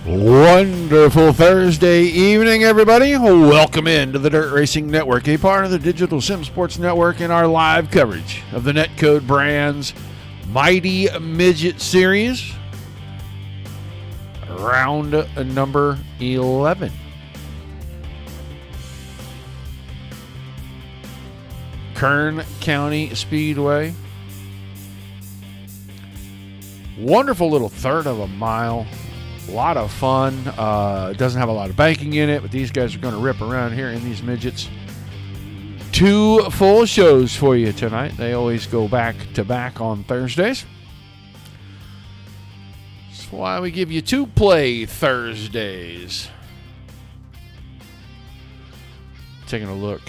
Wonderful Thursday evening, everybody. Welcome into the Dirt Racing Network, a part of the Digital Sim Sports Network, in our live coverage of the NetCode Brands Mighty Midget Series, round number 11. Kern County Speedway. Wonderful little third of a mile. A lot of fun. It doesn't have a lot of banking in it, but these guys are going to rip around here in these midgets. 2 full shows for you tonight. They always go back to back on Thursdays. That's why we give you 2 play Thursdays. Taking a look.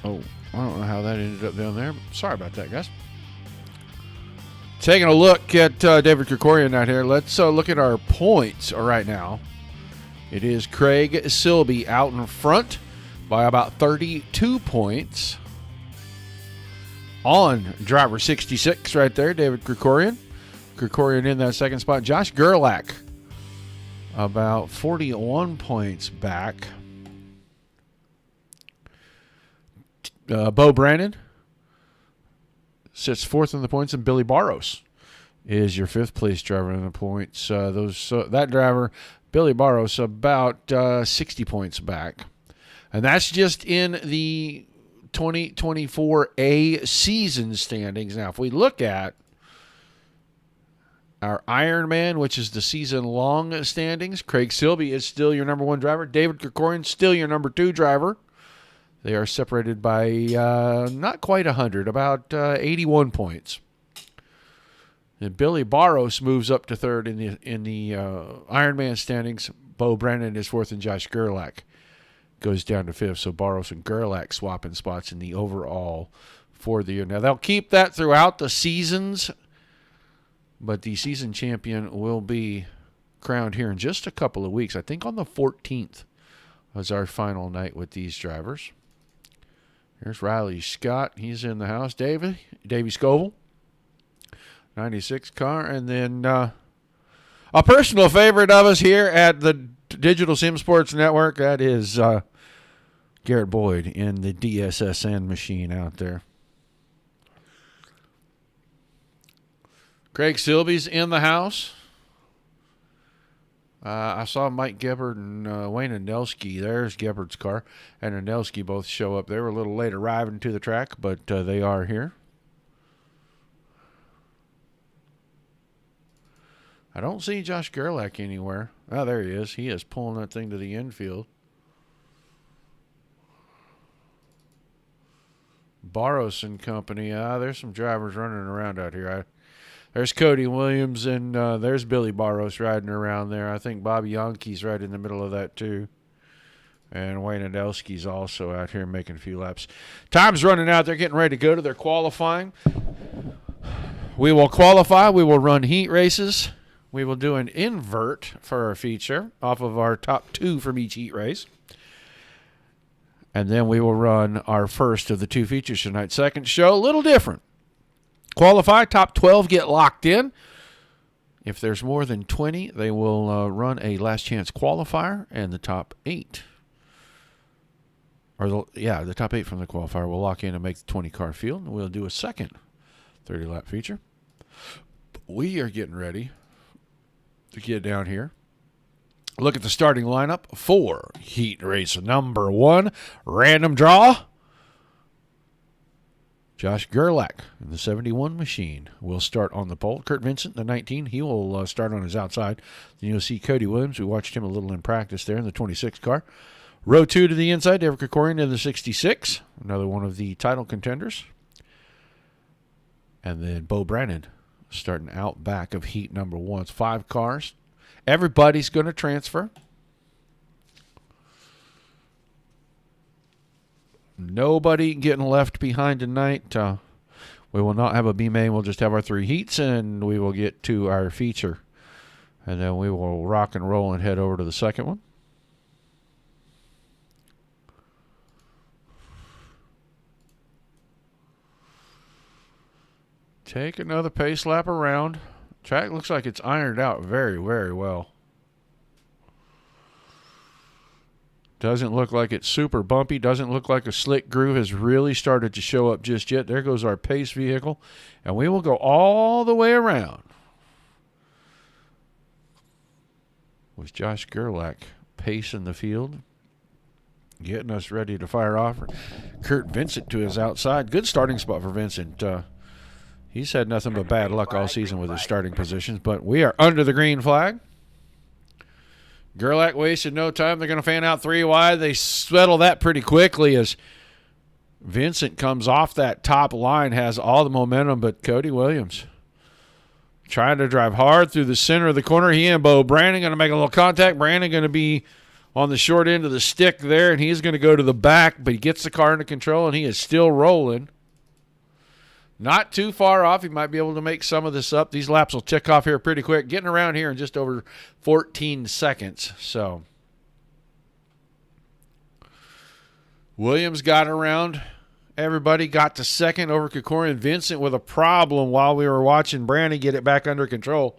Oh, I don't know how that ended up down there. Sorry about that, guys. Taking a look at David Krikorian out here. Let's look at our points right now. It is Craig Silby out in front by about 32 points. On driver 66 right there, David Krikorian. Krikorian in that second spot. Josh Gerlach about 41 points back. Bo Brandon sits 4th in the points, and Billy Barros is your 5th place driver in the points. That driver, Billy Barros, about 60 points back. And that's just in the 2024 season standings. Now, if we look at our Ironman, which is the season-long standings, Craig Silby is still your number 1 driver. David Krikorian still your number 2 driver. They are separated by not quite 100, about 81 points. And Billy Barros moves up to 3rd in the Ironman standings. Bo Brennan is 4th, and Josh Gerlach goes down to 5th. So Barros and Gerlach swapping spots in the overall for the year. Now, they'll keep that throughout the seasons, but the season champion will be crowned here in just a couple of weeks. I think on the 14th was our final night with these drivers. Here's Riley Scott. He's in the house. Davey Scoville, 96 car. And then a personal favorite of us here at the Digital Sim Sports Network, that is Garrett Boyd in the DSSN machine out there. Craig Silby's in the house. I saw Mike Gebhardt and Wayne Anelski. There's Gebhardt's car. And Anelski both show up. They were a little late arriving to the track, but they are here. I don't see Josh Gerlach anywhere. Oh, there he is. He is pulling that thing to the infield. Barros and company. There's some drivers running around out here. There's Cody Williams, and there's Billy Barros riding around there. I think Bobby Yonke's right in the middle of that, too. And Wayne Adelski's also out here making a few laps. Time's running out. They're getting ready to go to their qualifying. We will qualify. We will run heat races. We will do an invert for our feature off of our top 2 from each heat race. And then we will run our first of the 2 features tonight. Second show, a little different. Qualify, top 12 get locked in. If there's more than 20, they will run a last chance qualifier, and the top 8, the top 8 from the qualifier will lock in and make the 20-car field, and we'll do a second 30-lap feature. We are getting ready to get down here. Look at the starting lineup for heat race number 1, random draw. Josh Gerlach in the 71 machine will start on the pole. Kurt Vincent, the 19, he will start on his outside. Then you'll see Cody Williams. We watched him a little in practice there in the 26 car. Row 2 to the inside, David Krikorian in the 66, another one of the title contenders. And then Bo Brandon starting out back of heat number 1. It's 5 cars. Everybody's going to transfer. Nobody getting left behind tonight. We will not have a B main. We'll just have our 3 heats, and we will get to our feature. And then we will rock and roll and head over to the second one. Take another pace lap around. Track looks like it's ironed out very, very well. Doesn't look like it's super bumpy. Doesn't look like a slick groove has really started to show up just yet. There goes our pace vehicle. And we will go all the way around with Josh Gerlach pacing the field, getting us ready to fire off. Kurt Vincent to his outside. Good starting spot for Vincent. He's had nothing but bad luck all season with his starting positions, but we are under the green flag. Gerlach wasted no time. They're going to fan out 3 wide. They settle that pretty quickly as Vincent comes off that top line, has all the momentum, but Cody Williams trying to drive hard through the center of the corner. He and Bo Brandon going to make a little contact. Brandon going to be on the short end of the stick there, and he's going to go to the back, but he gets the car into control, and he is still rolling. Not too far off. He might be able to make some of this up. These laps will tick off here pretty quick. Getting around here in just over 14 seconds. So Williams got around. Everybody got to second over Krikorian. Vincent with a problem while we were watching Brandon get it back under control.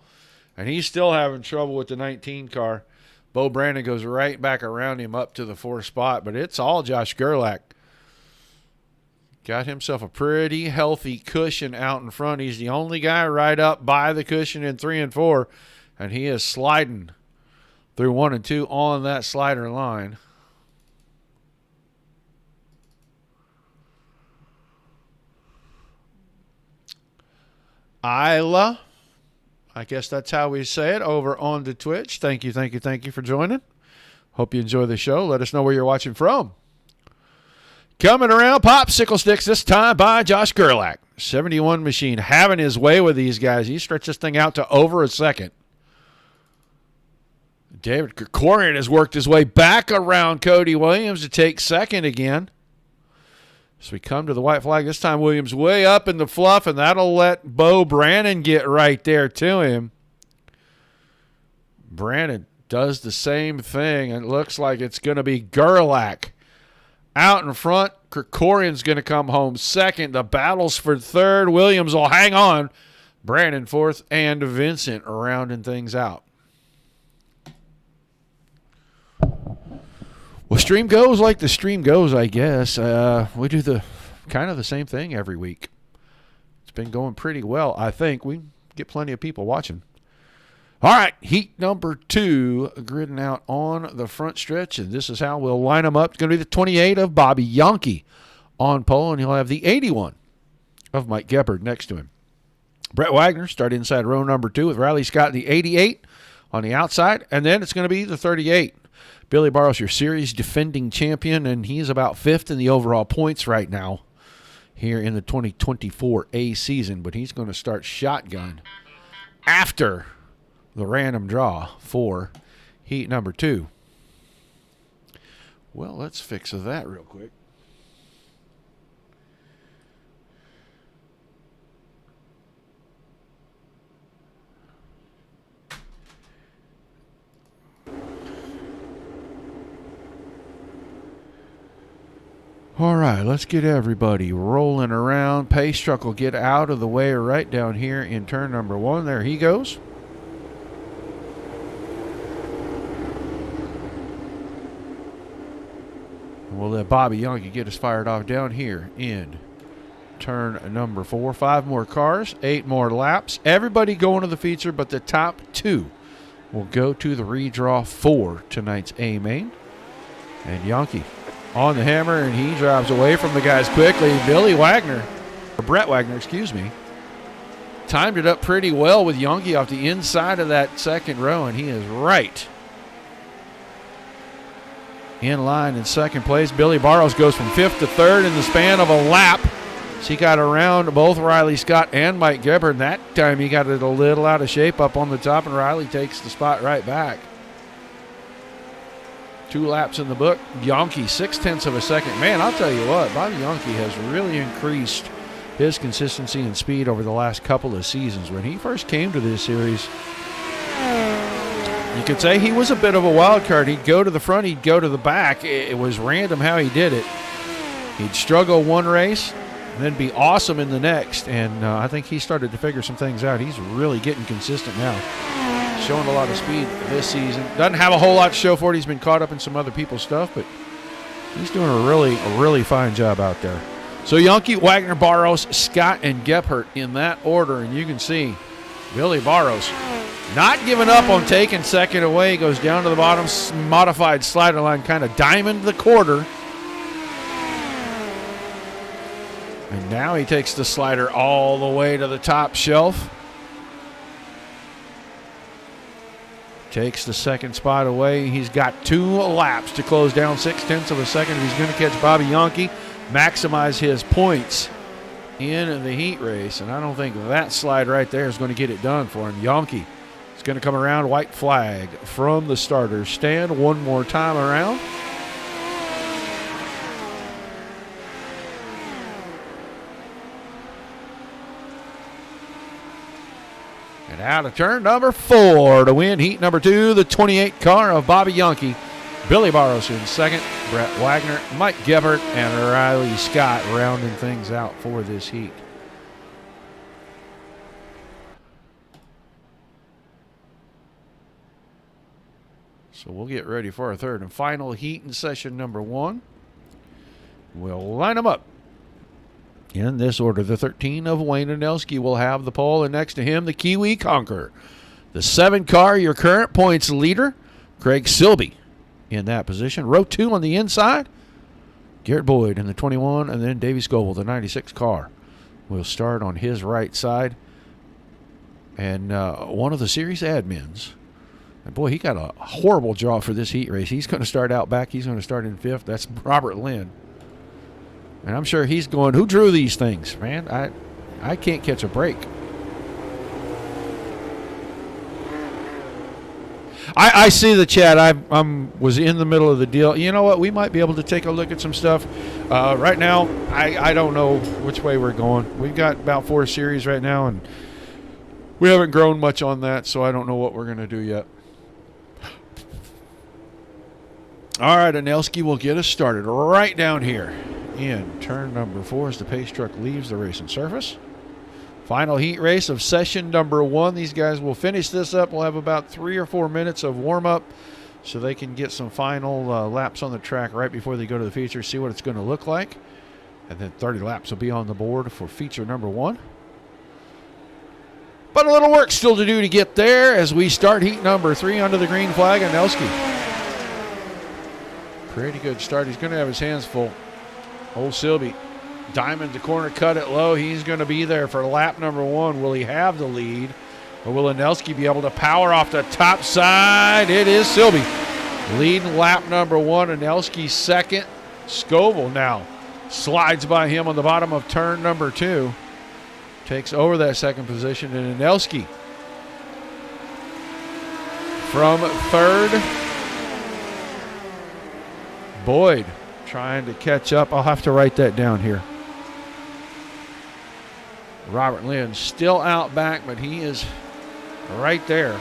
And he's still having trouble with the 19 car. Bo Brandon goes right back around him up to the 4th spot. But it's all Josh Gerlach. Got himself a pretty healthy cushion out in front. He's the only guy right up by the cushion in 3 and 4. And he is sliding through 1 and 2 on that slider line. Isla, I guess that's how we say it, over on the Twitch. Thank you for joining. Hope you enjoy the show. Let us know where you're watching from. Coming around, popsicle sticks this time by Josh Gerlach. 71 machine having his way with these guys. He stretched this thing out to over a second. David Krikorian has worked his way back around Cody Williams to take second again. So we come to the white flag. This time Williams way up in the fluff, and that'll let Bo Brandon get right there to him. Brandon does the same thing, and it looks like it's going to be Gerlach out in front. Krikorian's going to come home second. The battle's for third. Williams will hang on. Brandon 4th, and Vincent rounding things out. Well, stream goes like the stream goes, I guess. We do the kind of the same thing every week. It's been going pretty well, I think. We get plenty of people watching. All right, heat number 2, gridding out on the front stretch, and this is how we'll line them up. It's going to be the 28 of Bobby Yonke on pole, and he'll have the 81 of Mike Gebhard next to him. Brett Wagner start inside row number 2 with Riley Scott in the 88 on the outside, and then it's going to be the 38. Billy Barros, your series defending champion, and he's about 5th in the overall points right now here in the 2024 A season, but he's going to start shotgun after the random draw for heat number 2. Well, let's fix that real quick. All right, let's get everybody rolling around. Pace truck will get out of the way right down here in turn number 1. There he goes. We'll let Bobby Yonke get us fired off down here in turn number 4. 5 more cars, 8 more laps. Everybody going to the feature, but the top 2 will go to the redraw for tonight's A main. And Yonke on the hammer, and he drives away from the guys quickly. Brett Wagner, timed it up pretty well with Yonke off the inside of that second row, and he is right in line in second place. Billy Barros goes from 5th to 3rd in the span of a lap. So he got around both Riley Scott and Mike Gebhard. That time he got it a little out of shape up on the top, and Riley takes the spot right back. 2 laps in the book. Yonke, 0.6 of a second. Man, I'll tell you what, Bobby Yonke has really increased his consistency and speed over the last couple of seasons. When he first came to this series, you could say he was a bit of a wild card. He'd go to the front, he'd go to the back. It was random how he did it. He'd struggle one race and then be awesome in the next. And I think he started to figure some things out. He's really getting consistent now. showing a lot of speed this season. Doesn't have a whole lot to show for it. He's been caught up in some other people's stuff, but he's doing a really fine job out there. So Yankee, Wagner, Barros, Scott, and Gephardt in that order. And you can see Billy Barros not giving up on taking second away. Goes down to the bottom, modified slider line, kind of diamond the quarter. And now he takes the slider all the way to the top shelf. Takes the second spot away. He's got 2 laps to close down 0.6 of a second. He's going to catch Bobby Yankee, maximize his points in the heat race. And I don't think that slide right there is going to get it done for him. Yankee is going to come around. White flag from the starter's stand one more time around. And out of turn number 4 to win heat number 2, the 28 car of Bobby Yankee. Billy Barros in second, Brett Wagner, Mike Gephardt, and Riley Scott rounding things out for this heat. So we'll get ready for our third and final heat in session number 1. We'll line them up in this order. The 13 of Wayne Anelski will have the pole, and next to him, the Kiwi Conqueror. The 7 car, your current points leader, Craig Silby in that position. Row 2 on the inside, Garrett Boyd in the 21, and then Davey Scoble, the 96 car. We'll start on his right side. And one of the series admins, and boy, he got a horrible draw for this heat race. He's going to start out back. He's going to start in 5th. That's Robert Lynn. And I'm sure he's going, who drew these things, man? I can't catch a break. I see the chat. I was in the middle of the deal. You know what? We might be able to take a look at some stuff. Right now, I don't know which way we're going. We've got about 4 series right now, and we haven't grown much on that, so I don't know what we're going to do yet. All right, Anelski will get us started right down here in turn number 4 as the pace truck leaves the racing surface. Final heat race of session number 1. These guys will finish this up. We'll have about 3 or 4 minutes of warm-up so they can get some final laps on the track right before they go to the feature, see what it's going to look like. And then 30 laps will be on the board for feature number 1. But a little work still to do to get there as we start heat number 3 under the green flag. Anelski. Pretty good start. He's going to have his hands full. Old Silby, diamond the corner, cut it low. He's going to be there for lap number 1. Will he have the lead? Or will Anelski be able to power off the top side? It is Silby leading lap number 1. Anelski second. Scoble now slides by him on the bottom of turn number 2. Takes over that second position. And Anelski from 3rd. Boyd trying to catch up. I'll have to write that down here. Robert Lynn still out back, but he is right there.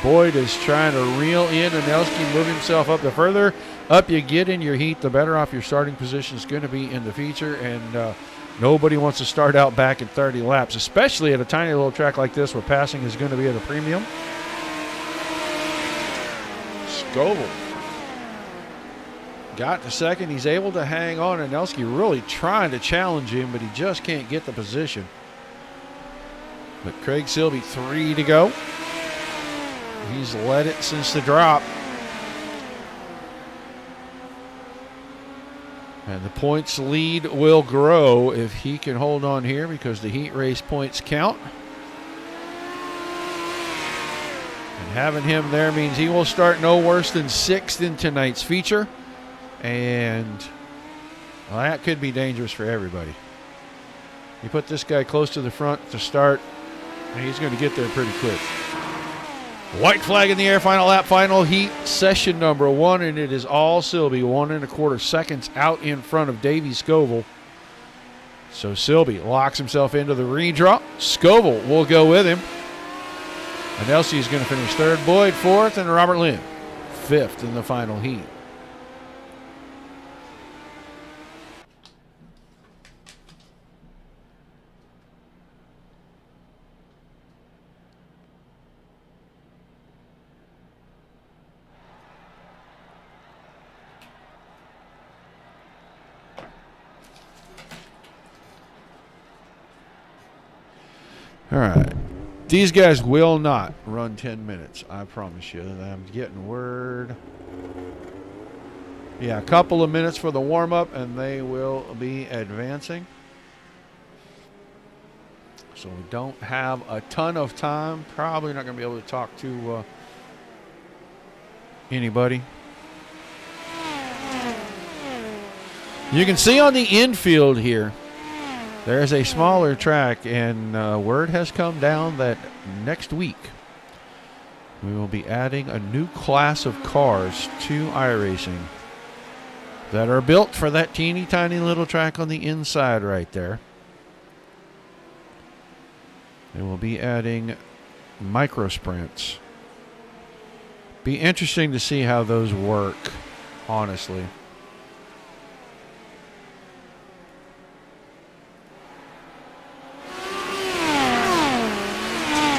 Boyd is trying to reel in Anelski, move himself up. The further up you get in your heat, the better off your starting position is going to be in the feature. And nobody wants to start out back in 30 laps, especially at a tiny little track like this where passing is going to be at a premium. Scoble got to second. He's able to hang on. Anelski really trying to challenge him, but he just can't get the position. But Craig Silby, 3 to go. He's led it since the drop. And the points lead will grow if he can hold on here because the heat race points count. And having him there means he will start no worse than 6th in tonight's feature. And well, that could be dangerous for everybody. You put this guy close to the front to start, and he's going to get there pretty quick. White flag in the air, final lap, final heat, session number 1, and it is all Silby, 1 1/4 seconds out in front of Davey Scoble. So Silby locks himself into the redraw. Scoble will go with him. Anelski is going to finish 3rd, Boyd 4th, and Robert Lynn 5th in the final heat. All right. These guys will not run 10 minutes. I promise you. I'm getting word. Yeah, a couple of minutes for the warm-up, and they will be advancing. So we don't have a ton of time. Probably not going to be able to talk to anybody. You can see on the infield here, there's a smaller track, and word has come down that next week we will be adding a new class of cars to iRacing that are built for that teeny tiny little track on the inside right there. They will be adding micro sprints. Be interesting to see how those work, honestly.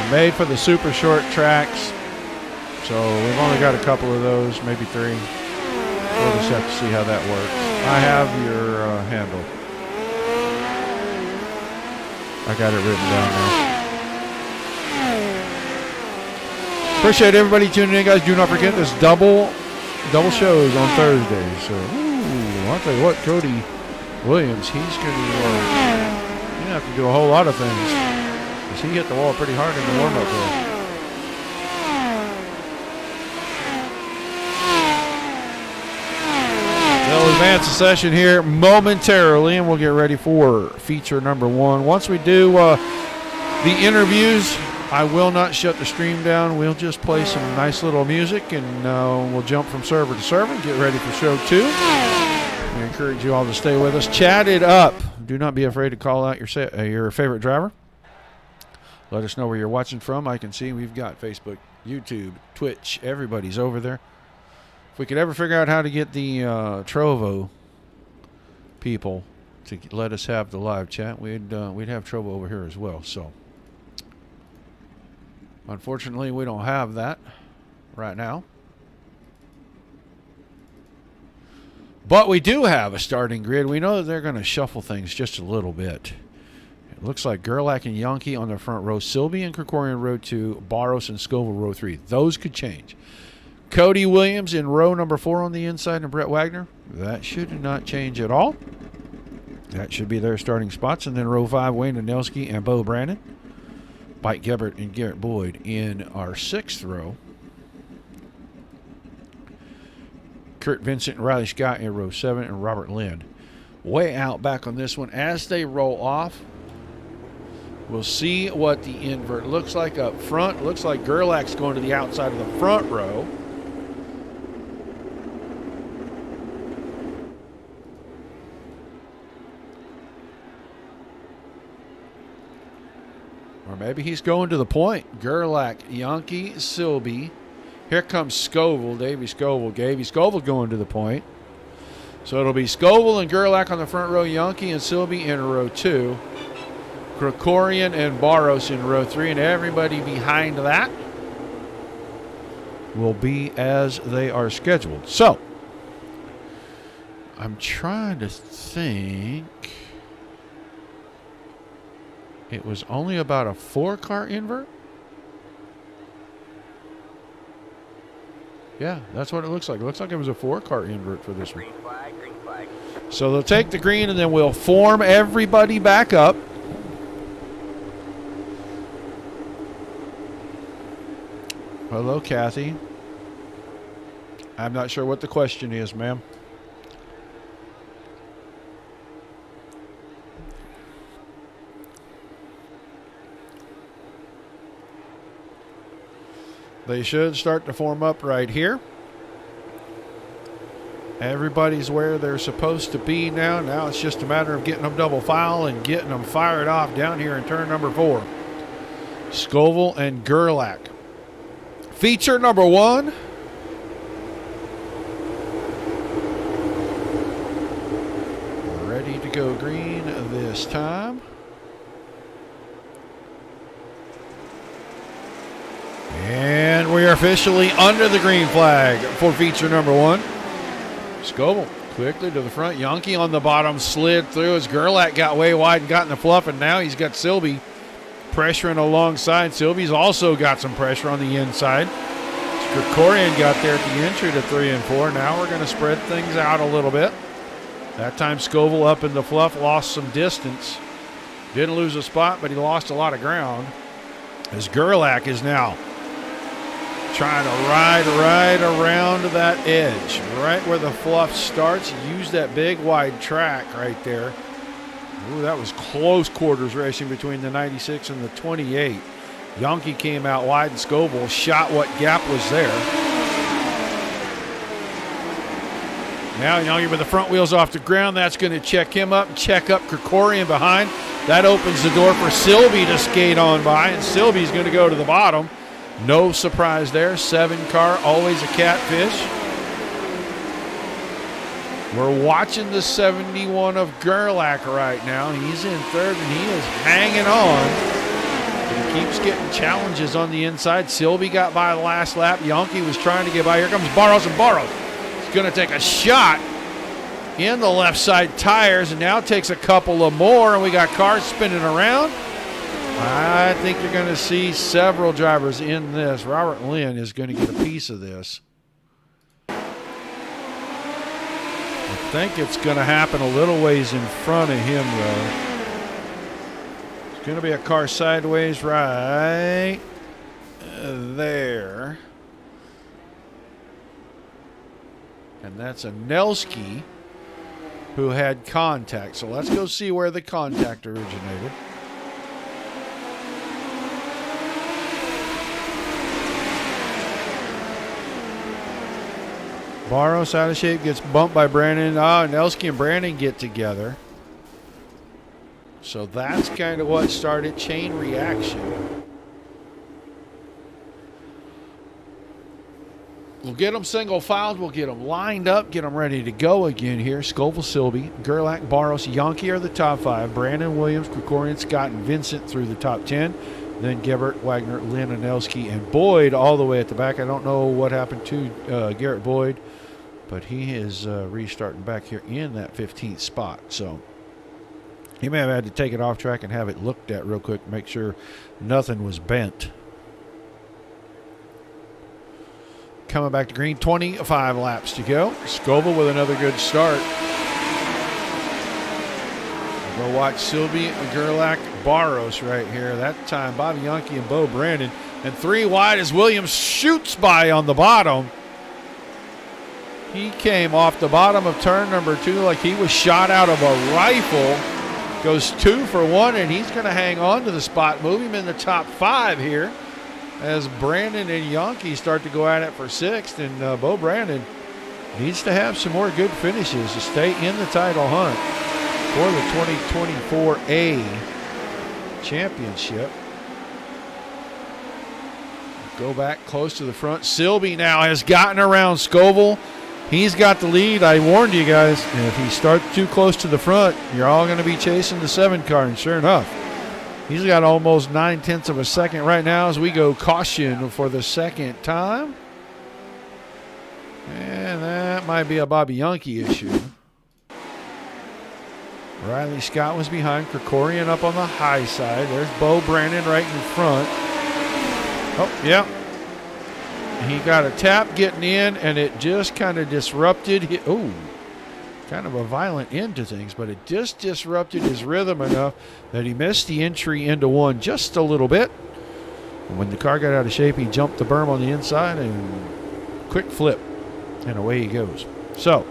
Made for the super short tracks, so we've only got a couple of those, maybe 3. We'll just have to see how that works. I have your handle. I got it written down now. Appreciate everybody tuning in, guys. Do not forget this double shows on Thursdays. So, I'll tell you what, Cody Williams, he's going to have to do a whole lot of things. He hit the wall pretty hard in the warm-up there. They'll advance the session here momentarily, and we'll get ready for feature number 1. Once we do the interviews, I will not shut the stream down. We'll just play some nice little music, and we'll jump from server to server and get ready for show 2. I encourage you all to stay with us. Chat it up. Do not be afraid to call out your favorite driver. Let us know where you're watching from. I can see we've got Facebook, YouTube, Twitch. Everybody's over there. If we could ever figure out how to get the Trovo people to let us have the live chat, we'd have Trovo over here as well. So, unfortunately, we don't have that right now. But we do have a starting grid. We know that they're going to shuffle things just a little bit. It looks like Gerlach and Yankee on the front row. Silby and Krikorian row 2. Barros and Scoville row 3. Those could change. Cody Williams in row number 4 on the inside, and Brett Wagner. That should not change at all. That should be their starting spots. And then row 5, Wayne Anelski and Bo Brandon. Mike Gebert and Garrett Boyd in our 6th row. Kurt Vincent and Riley Scott in row 7, and Robert Lynn way out back on this one. As they roll off, we'll see what the invert looks like up front. Looks like Gerlach's going to the outside of the front row. Or maybe he's going to the point. Gerlach, Yankee, Silby. Here comes Scoville, Davey Scoville. Davey Scoville going to the point. So it'll be Scoville and Gerlach on the front row, Yankee and Silby in row 2. Krikorian and Barros in row 3, and everybody behind that will be as they are scheduled. So, I'm trying to think. It was only about a 4-car invert? Yeah, that's what it looks like. It looks like it was a 4-car invert for this one. Green flag. So they'll take the green, and then we'll form everybody back up. Hello, Kathy. I'm not sure what the question is, ma'am. They should start to form up right here. Everybody's where they're supposed to be now. Now it's just a matter of getting them double file and getting them fired off down here in turn number 4. Scoville and Gerlach. Feature number 1. Ready to go green this time. And we are officially under the green flag for feature number 1. Scoville quickly to the front. Yankee on the bottom slid through as Gerlach got way wide and got in the fluff, and now he's got Silby pressuring alongside. Sylvie's also got some pressure on the inside. Krikorian got there at the entry to 3 and 4. Now we're going to spread things out a little bit. That time Scoville up in the fluff, lost some distance. Didn't lose a spot, but he lost a lot of ground. As Gerlach is now trying to ride right around that edge, right where the fluff starts. Use that big wide track right there. Ooh, that was close quarters racing between the 96 and the 28. Yankee came out wide and Scoville shot what gap was there. Now Yankee with the front wheels off the ground. That's going to check him up and check up Krikorian behind. That opens the door for Silby to skate on by, and Silby's going to go to the bottom. No surprise there. 7 car, always a catfish. We're watching the 71 of Gerlach right now. He's in third, and he is hanging on. He keeps getting challenges on the inside. Silby got by the last lap. Yankee was trying to get by. Here comes Barros, and Barros is going to take a shot in the left side tires, and now takes a couple of more, and we got cars spinning around. I think you're going to see several drivers in this. Robert Lynn is going to get a piece of this. I think it's going to happen a little ways in front of him, though. It's going to be a car sideways right there. And that's a Nelski who had contact. So let's go see where the contact originated. Barros out of shape, gets bumped by Brandon. Nelski and Brandon get together. So that's kind of what started chain reaction. We'll get them single filed. We'll get them lined up, get them ready to go again here. Scoville, Silby, Gerlach, Barros, Yankee are the top 5. Brandon, Williams, Krikorian, Scott, and Vincent through the top 10. Then Gebert, Wagner, Lynn, Anelski, and Boyd all the way at the back. I don't know what happened to Garrett Boyd, but he is restarting back here in that 15th spot. So he may have had to take it off track and have it looked at real quick, make sure nothing was bent. Coming back to green, 25 laps to go. Scoville with another good start. We'll watch Silby, Gerlach, Barros right here. That time, Bobby Yankee and Bo Brandon. And 3 wide as Williams shoots by on the bottom. He came off the bottom of turn number 2 like he was shot out of a rifle. Goes 2 for 1, and he's going to hang on to the spot. Move him in the top 5 here as Brandon and Yankee start to go at it for 6th. And Bo Brandon needs to have some more good finishes to stay in the title hunt for the 2024 A Championship. Go back close to the front. Silby now has gotten around Scoville. He's got the lead. I warned you guys, if he starts too close to the front, you're all going to be chasing the 7 car. And sure enough, he's got almost 9/10 of a second right now as we go caution for the second time. And that might be a Bobby Yankee issue. Riley Scott was behind. Krikorian up on the high side. There's Bo Brandon right in front. Oh, yeah. He got a tap getting in, and it just kind of disrupted. Kind of a violent end to things, but it just disrupted his rhythm enough that he missed the entry into 1 just a little bit. And when the car got out of shape, he jumped the berm on the inside and quick flip, and away he goes. So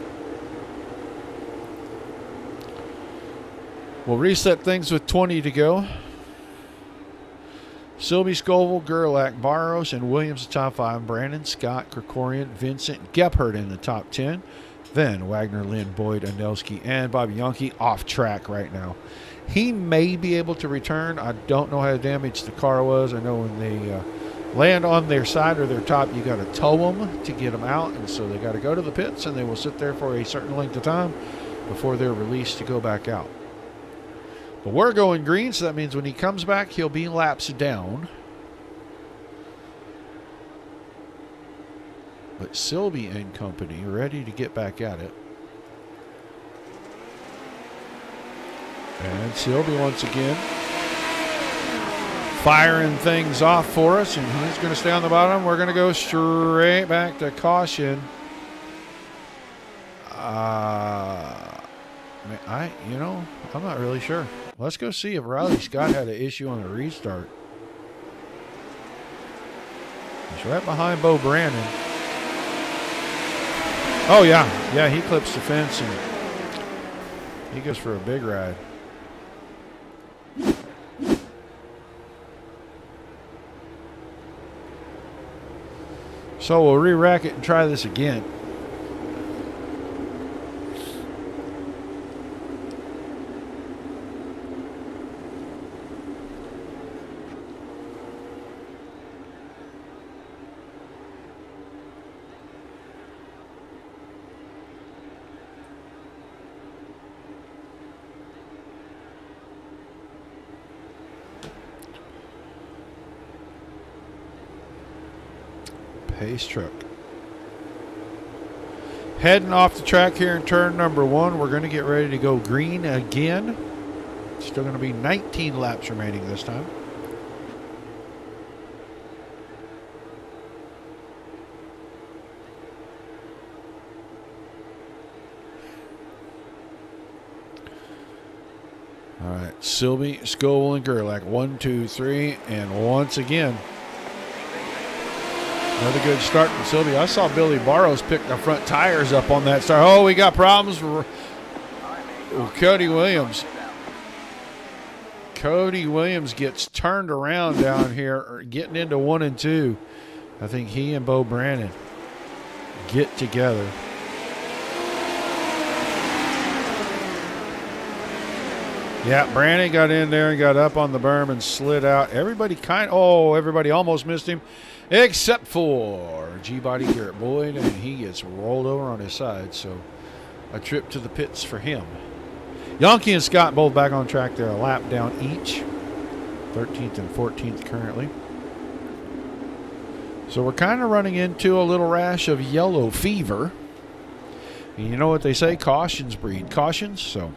we'll reset things with 20 to go. Silby, Scoville, Gerlach, Barros, and Williams the top 5. Brandon, Scott, Krikorian, Vincent, Gebhardt in the top 10. Then Wagner, Lynn, Boyd, Anelski, and Bobby Yankee off track right now. He may be able to return. I don't know how damaged the car was. I know when they land on their side or their top, you got to tow them to get them out. And so they got to go to the pits, and they will sit there for a certain length of time before they're released to go back out. But we're going green, so that means when he comes back, he'll be laps down. But Silby and company ready to get back at it. And Silby once again firing things off for us, and he's going to stay on the bottom. We're going to go straight back to caution. I'm not really sure. Let's go see if Riley Scott had an issue on the restart. He's right behind Bo Brandon. Oh, yeah, he clips the fence and he goes for a big ride. So we'll re-rack it and try this again. Pace truck. Heading off the track here in turn number 1. We're going to get ready to go green again. Still going to be 19 laps remaining this time. All right, Silby, Scoville, and Gerlach. 1, 2, 3, and once again. Another good start from Silby. I saw Billy Barrows pick the front tires up on that start. Oh, we got problems with Cody Williams. Cody Williams gets turned around down here, getting into 1 and 2. I think he and Bo Brandon get together. Yeah, Brandon got in there and got up on the berm and slid out. Everybody almost missed him. Except for G-Body Garrett Boyd, and he gets rolled over on his side, so a trip to the pits for him. Yonke and Scott both back on track. They're a lap down each, 13th and 14th currently. So we're kind of running into a little rash of yellow fever. And you know what they say, cautions breed cautions, so...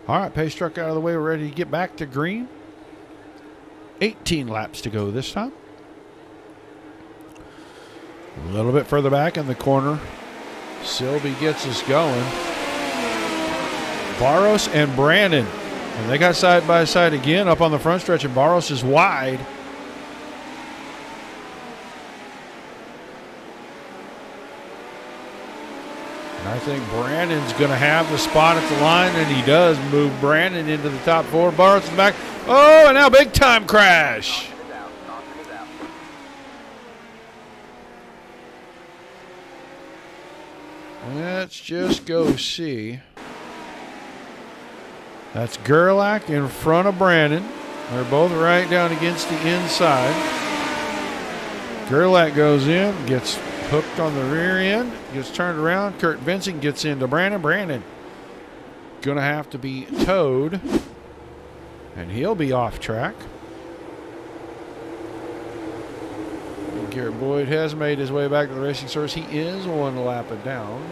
All right, pace truck out of the way. We're ready to get back to green. 18 laps to go this time. A little bit further back in the corner. Silby gets us going. Barros and Brandon. And they got side by side again up on the front stretch, and Barros is wide. I think Brandon's going to have the spot at the line, and he does move Brandon into the top 4. Barros is back. Oh, and now big time crash. Let's just go see. That's Gerlach in front of Brandon. They're both right down against the inside. Gerlach goes in, gets hooked on the rear end, gets turned around. Kurt Vincent gets into Brandon. Brandon gonna have to be towed, and he'll be off track. And Garrett Boyd has made his way back to the racing source. He is 1 lap down.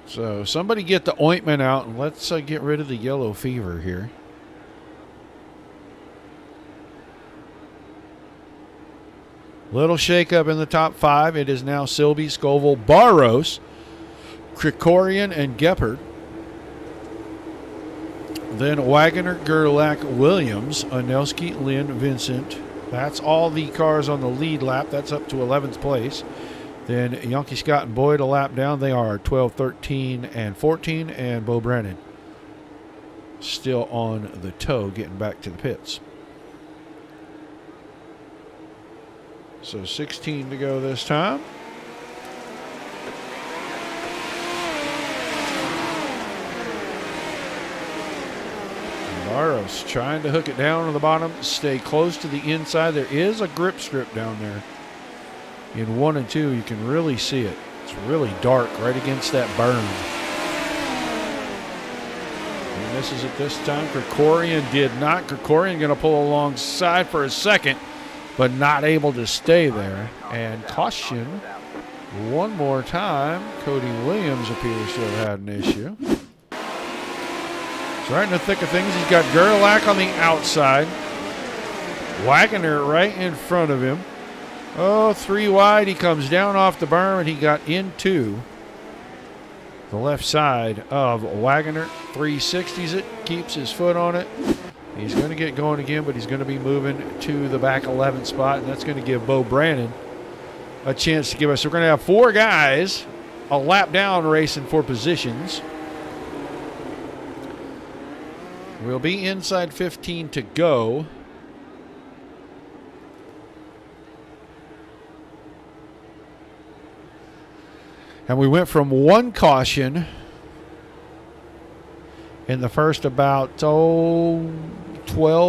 So somebody get the ointment out, and let's get rid of the yellow fever here. Little shakeup in the top 5. It is now Silby, Scoville, Barros, Krikorian, and Geppert. Then Wagoner, Gerlach, Williams, Anelski, Lynn, Vincent. That's all the cars on the lead lap. That's up to 11th place. Then Yonke, Scott, and Boyd a lap down. They are 12, 13, and 14. And Bo Brandon still on the tow, getting back to the pits. So 16 to go this time. trying to hook it down on the bottom, stay close to the inside. There is a grip strip down there. In 1 and 2, you can really see it. It's really dark right against that berm. And this is at this time. Krikorian did not. Krikorian going to pull alongside for a second, but not able to stay there. And caution one more time. Cody Williams appears to have had an issue. So right in the thick of things, he's got Gerlach on the outside. Wagner right in front of him. Oh, 3 wide. He comes down off the berm, and he got into the left side of Wagner. 360s it, keeps his foot on it. He's going to get going again, but he's going to be moving to the back 11 spot, and that's going to give Bo Brannon a chance to give us. We're going to have 4 guys a lap down racing for positions. We'll be inside 15 to go. And we went from 1 caution in the first about 12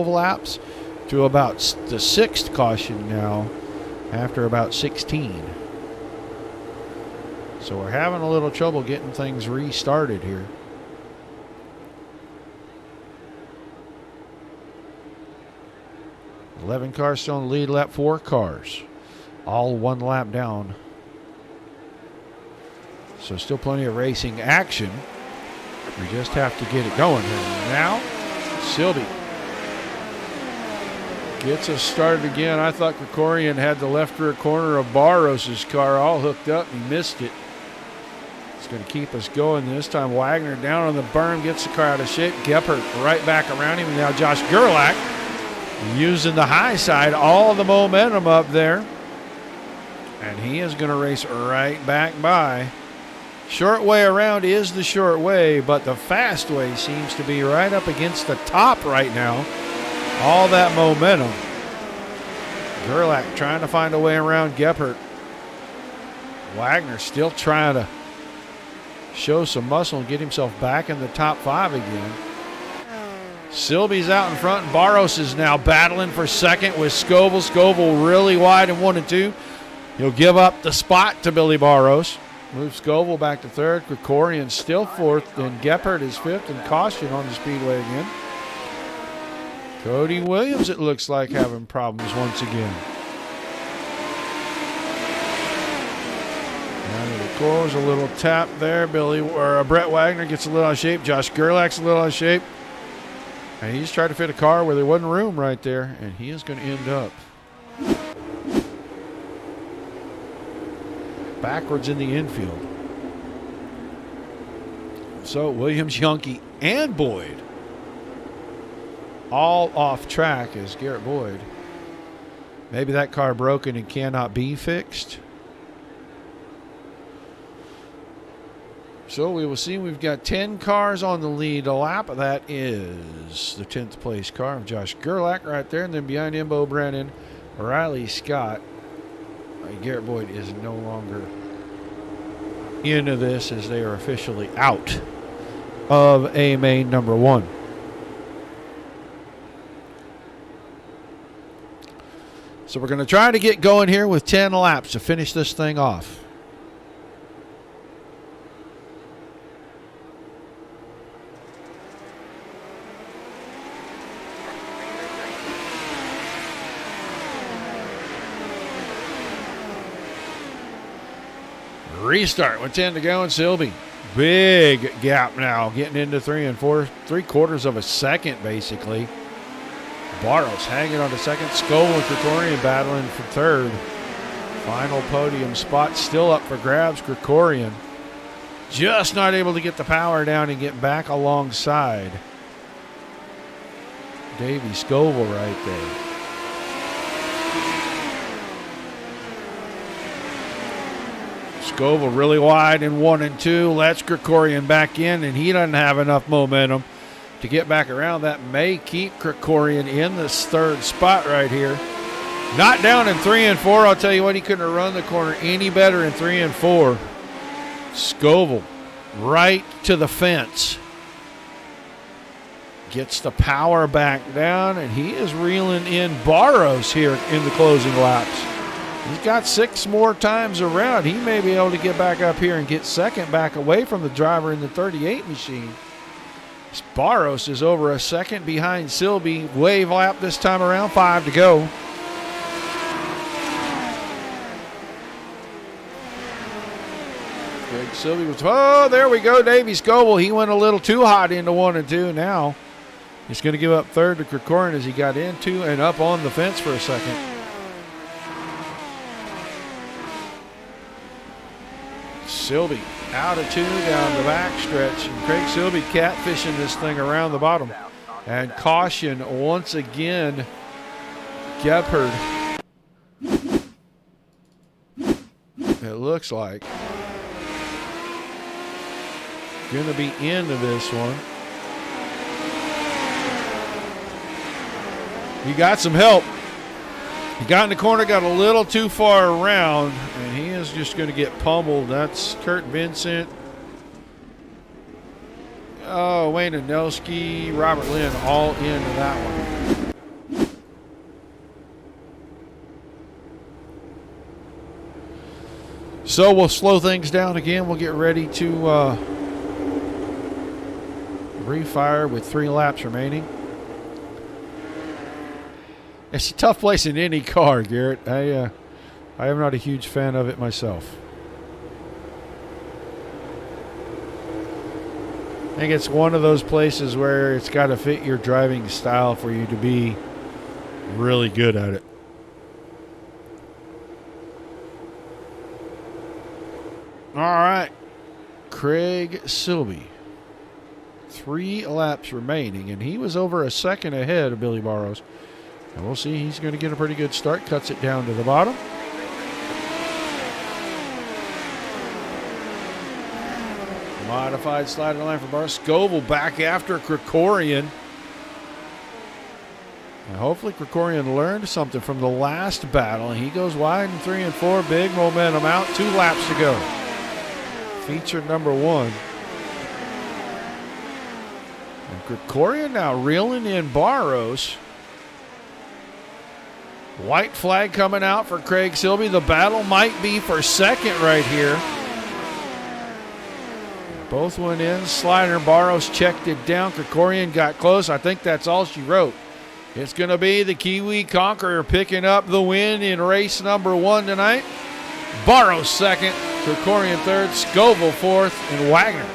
laps to about the 6th caution now after about 16. So we're having a little trouble getting things restarted here. $11 cars still in the lead, lap 4 cars. All 1 lap down. So still plenty of racing action. We just have to get it going here. Now, Silby gets us started again. I thought Krikorian had the left rear corner of Barros' car all hooked up. He missed it. It's going to keep us going this time. Wagner down on the berm, gets the car out of shape. Gephert right back around him. And now Josh Gerlach using the high side, all the momentum up there. And he is going to race right back by. Short way around is the short way, but the fast way seems to be right up against the top right now. All that momentum. Gerlach trying to find a way around Gephert. Wagner still trying to show some muscle and get himself back in the top 5 again. Silby's out in front, and Barros is now battling for second with Scoville. Scoville really wide in 1 and 2. He'll give up the spot to Billy Barros. Moves Scoville back to 3rd. Krikorian still 4th. Then Gephert is 5th, and caution on the speedway again. Cody Williams, it looks like, having problems once again. Down to the cores, a little tap there. Brett Wagner gets a little out of shape. Josh Gerlach's a little out of shape. And he's trying to fit a car where there wasn't room right there, and he is going to end up backwards in the infield. So Williams, Yonke, and Boyd all off track as Garrett Boyd. Maybe that car broken and cannot be fixed. So we will see. We've got 10 cars on the lead lap. That is the 10th place car of Josh Gerlach right there. And then behind him, Bo Brannon, Riley Scott. Garrett Boyd is no longer into this as they are officially out of A main number 1. So we're going to try to get going here with 10 laps to finish this thing off. Restart with 10 to go, and Silby. Big gap now, getting into 3 and 4, 3/4 of a second basically. Barros hanging on to second. Scoville and Krikorian battling for 3rd. Final podium spot still up for grabs. Krikorian just not able to get the power down and get back alongside Davey Scoville right there. Scoville really wide in 1 and 2. Lets Krikorian back in, and he doesn't have enough momentum to get back around. That may keep Krikorian in this 3rd spot right here. Not down in 3 and 4. I'll tell you what, he couldn't have run the corner any better in 3 and 4. Scoville right to the fence. Gets the power back down, and he is reeling in Barros here in the closing laps. He's got 6 more times around. He may be able to get back up here and get second back away from the driver in the 38 machine. Barros is over a second behind Silby. Wave lap this time around, 5 to go. Craig Silby was, oh, there we go, Davey Scoble. He went a little too hot into 1 and 2 now. He's going to give up third to Krikorin as he got into and up on the fence for a second. Silby out of 2 down the back stretch. And Craig Silby catfishing this thing around the bottom. And caution once again, Gebhard. It looks like. Going to be into this one. He got some help. He got in the corner, got a little too far around, and he is just going to get pummeled. That's Kurt Vincent. Oh, Wayne Anelski, Robert Lynn, all into that one. So we'll slow things down again. We'll get ready to refire with 3 laps remaining. It's a tough place in any car, Garrett. I am not a huge fan of it myself. I think it's one of those places where it's got to fit your driving style for you to be really good at it. All right. Craig Silby. 3 laps remaining, and he was over a second ahead of Billy Barros. And we'll see, he's going to get a pretty good start. Cuts it down to the bottom. Modified slider line for Barros. Scoble back after Krikorian. And hopefully Krikorian learned something from the last battle. He goes wide in 3 and 4. Big momentum out. 2 laps to go. Feature number 1. And Krikorian now reeling in Barros. White flag coming out for Craig Silby. The battle might be for second right here. Both went in. Slider and Barros checked it down. Krikorian got close. I think that's all she wrote. It's going to be the Kiwi Conqueror picking up the win in race number 1 tonight. Barros second. Krikorian third. Scoble fourth. And Wagner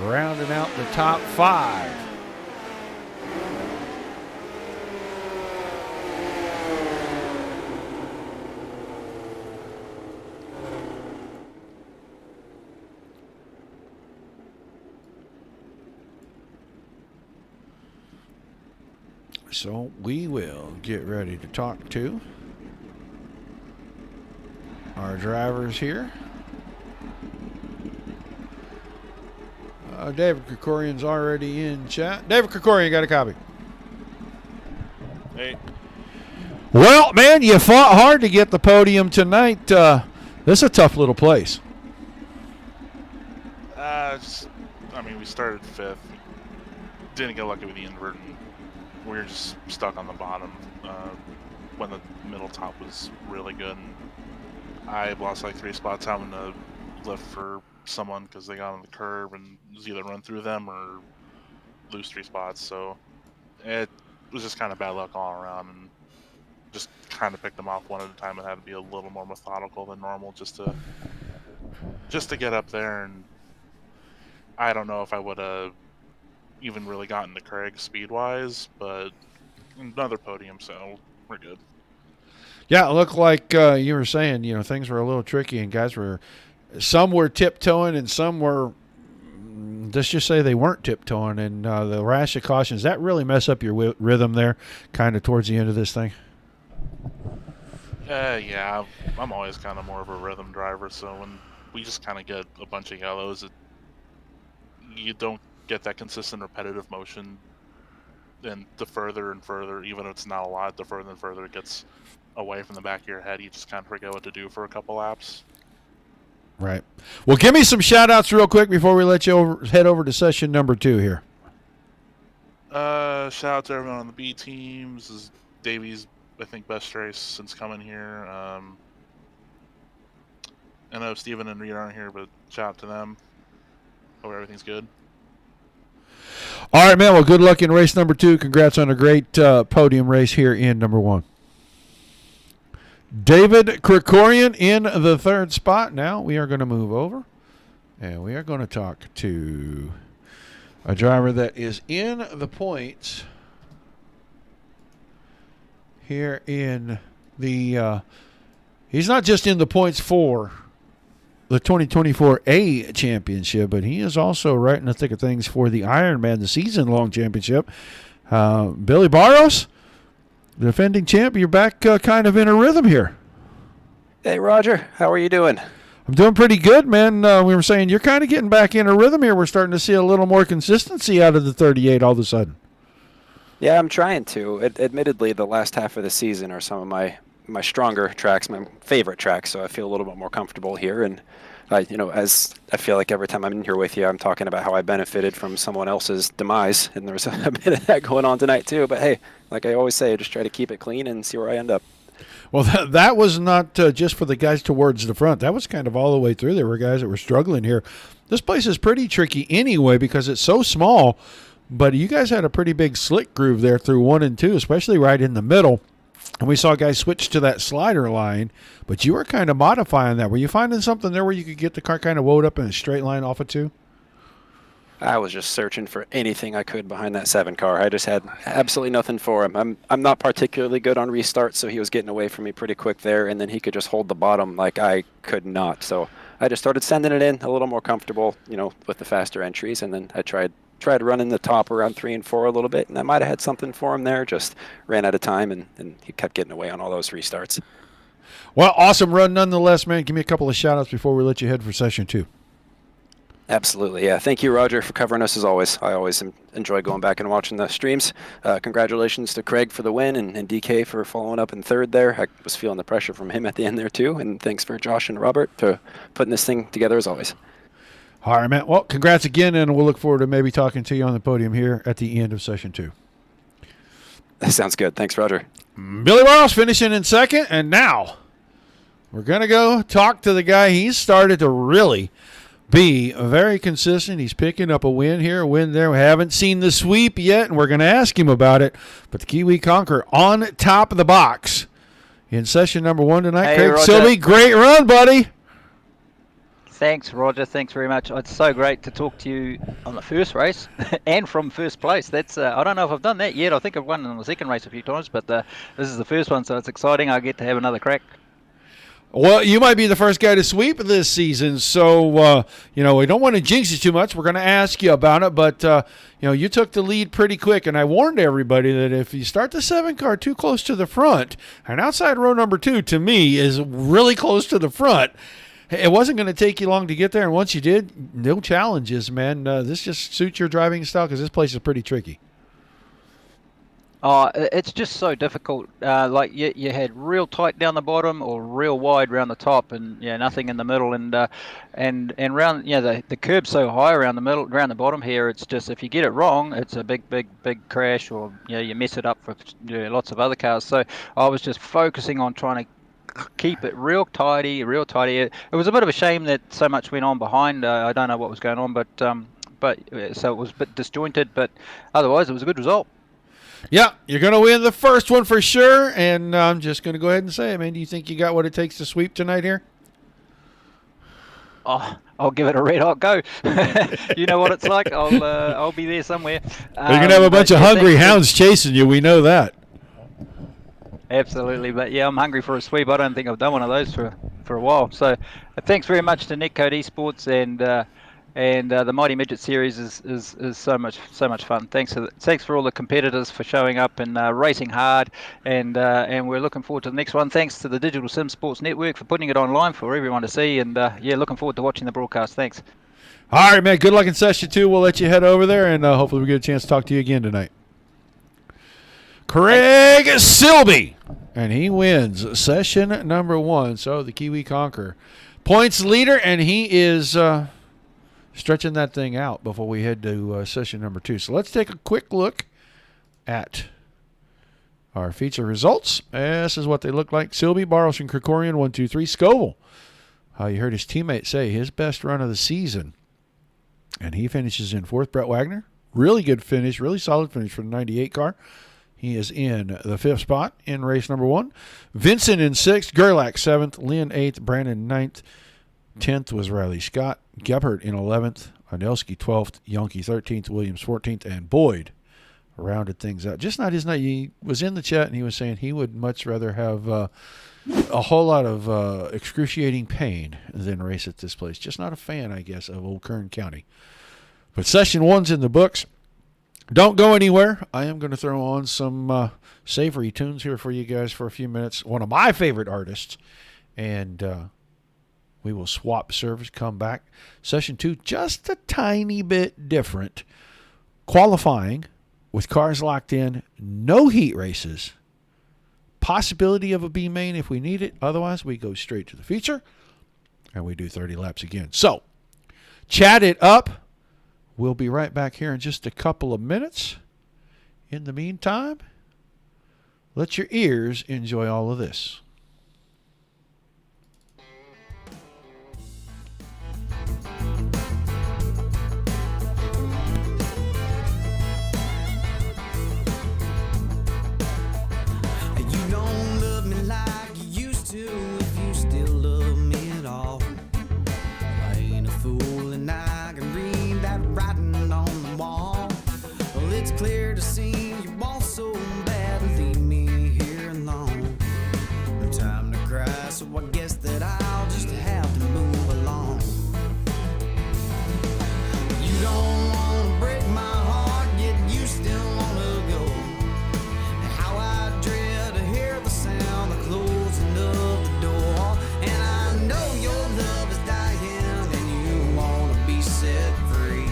rounding out the top 5. So we will get ready to talk to our drivers here. David Krikorian's already in chat. David Krikorian, got a copy. Hey. Well, man, you fought hard to get the podium tonight. This is a tough little place. We started 5th. Didn't get lucky with the invert. We were just stuck on the bottom when the middle top was really good. And I lost like 3 spots having to lift for someone because they got on the curb and it was either run through them or lose 3 spots. So it was just kind of bad luck all around, and just kind of picked them off one at a time. It had to be a little more methodical than normal just to get up there. And I don't know if I would have even really gotten to Craig speed-wise, but another podium, so we're good. Yeah, it looked like you were saying, things were a little tricky, and guys some were tiptoeing and some were, let's just say they weren't tiptoeing, and the rash of cautions, that really mess up your rhythm there kind of towards the end of this thing? Yeah, I'm always kind of more of a rhythm driver, so when we just kind of get a bunch of yellows, you don't get that consistent repetitive motion, and the further and further, even if it's not a lot, the further and further it gets away from the back of your head, you just kind of forget what to do for a couple laps. Right. Well, give me some shout outs real quick before we let you head over to session number 2 here. Shout out to everyone on the B team. This is Davy's, I think, best race since coming here. I know Steven and Reed aren't here, but shout out to them. Hope everything's good. All right, man. Well, good luck in race number 2. Congrats on a great podium race here in number 1. David Krikorian in the 3rd spot. Now we are going to move over, and we are going to talk to a driver that is in the points here in the he's not just in the points for the 2024 A championship, but he is also right in the thick of things for the Ironman, the season-long championship. Billy Barros, the defending champ, you're back kind of in a rhythm here. Hey, Roger. How are you doing? I'm doing pretty good, man. We were saying you're kind of getting back in a rhythm here. We're starting to see a little more consistency out of the 38 all of a sudden. Yeah, I'm trying to. Admittedly, the last half of the season are some of my stronger tracks, my favorite tracks, so I feel a little bit more comfortable here. And, as I feel like every time I'm in here with you, I'm talking about how I benefited from someone else's demise, and there's a bit of that going on tonight too. But hey, like I always say, just try to keep it clean and see where I end up. Well, that was not just for the guys towards the front. That was kind of all the way through. There were guys that were struggling here. This place is pretty tricky anyway because it's so small, but you guys had a pretty big slick groove there through 1 and 2, especially right in the middle. And we saw guys switch to that slider line, but you were kind of modifying that. Were you finding something there where you could get the car kind of woed up in a straight line off of 2? I was just searching for anything I could behind that 7 car. I just had absolutely nothing for him. I'm not particularly good on restarts, so he was getting away from me pretty quick there, and then he could just hold the bottom like I could not. So I just started sending it in a little more comfortable, with the faster entries, and then I tried running the top around 3 and 4 a little bit, and I might have had something for him there. Just ran out of time, and he kept getting away on all those restarts. Well, awesome run nonetheless, man. Give me a couple of shout-outs before we let you head for session 2. Absolutely, yeah. Thank you, Roger, for covering us as always. I always enjoy going back and watching the streams. Congratulations to Craig for the win and DK for following up in 3rd there. I was feeling the pressure from him at the end there too, and thanks for Josh and Robert for putting this thing together as always. All right, man. Well, congrats again, and we'll look forward to maybe talking to you on the podium here at the end of session 2. That sounds good. Thanks, Roger. Billy Barros finishing in 2nd, and now we're going to go talk to the guy. He's started to really be very consistent. He's picking up a win here, a win there. We haven't seen the sweep yet, and we're going to ask him about it. But the Kiwi Conqueror on top of the box in session number 1 tonight. Hey, Craig Roger. Silby, great run, buddy. Thanks, Roger. Thanks very much. It's so great to talk to you on the first race and from first place. That's I don't know if I've done that yet. I think I've won on the second race a few times, but this is the first one, so it's exciting. I get to have another crack. Well, you might be the first guy to sweep this season, so, we don't want to jinx you too much. We're going to ask you about it, but, you took the lead pretty quick, and I warned everybody that if you start the 7 car too close to the front, and outside row number 2, to me, is really close to the front, it wasn't going to take you long to get there, and once you did, no challenges, man. This just suits your driving style because this place is pretty tricky. Oh, it's just so difficult. Like you had real tight down the bottom or real wide around the top, and nothing in the middle. And round the curb's so high around the middle, around the bottom here. It's just if you get it wrong, it's a big crash, or you mess it up for lots of other cars. So I was just focusing on trying to keep it real tidy. It was a bit of a shame that so much went on behind. I don't know what was going on, but so it was a bit disjointed. But otherwise, it was a good result. Yeah, you're going to win the first one for sure, and I'm just going to go ahead and say, do you think you got what it takes to sweep tonight here? Oh, I'll give it a red hot go. You know what it's like. I'll be there somewhere. You're going to have a bunch of hungry hounds chasing you. We know that. Absolutely, but I'm hungry for a sweep. I don't think I've done one of those for a while. So, thanks very much to NetCode Esports and the Mighty Midget series is so much fun. Thanks for all the competitors for showing up and racing hard, and we're looking forward to the next one. Thanks to the Digital Sim Sports Network for putting it online for everyone to see, and looking forward to watching the broadcast. Thanks. All right, man. Good luck in session 2. We'll let you head over there, and hopefully we get a chance to talk to you again tonight. Craig Silby, and he wins session number 1. So the Kiwi Conqueror points leader, and he is stretching that thing out before we head to session number 2. So let's take a quick look at our feature results. This is what they look like. Silby, Barlson, Krikorian, 1, 2, 3. Scoville. You heard his teammate say his best run of the season. And he finishes in 4th. Brett Wagner, really good finish, really solid finish for the 98 car. He is in the 5th spot in race number 1. Vincent in 6th, Gerlach 7th, Lynn 8th, Brandon 9th. 10th was Riley Scott, Gebhardt in 11th, Anelski 12th, Yonke 13th, Williams 14th, and Boyd rounded things out. Just not his night. He was in the chat and he was saying he would much rather have a whole lot of excruciating pain than race at this place. Just not a fan, I guess, of old Kern County. But session 1's in the books. Don't go anywhere. I am going to throw on some savory tunes here for you guys for a few minutes. One of my favorite artists. And we will swap servers, come back. Session 2, just a tiny bit different. Qualifying with cars locked in. No heat races. Possibility of a B main if we need it. Otherwise, we go straight to the feature. And we do 30 laps again. So, chat it up. We'll be right back here in just a couple of minutes. In the meantime, let your ears enjoy all of this. You don't love me like you used to, if you still love me at all. I ain't a fool and I can read that writing on the wall. Well, it's clear to see you want so bad to leave me here alone. No time to cry, so I guess that I'll just have to move along. You don't wanna break my heart, yet you still wanna go. And how I dread to hear the sound, the closing of the door. And I know your love is dying and you wanna be set free.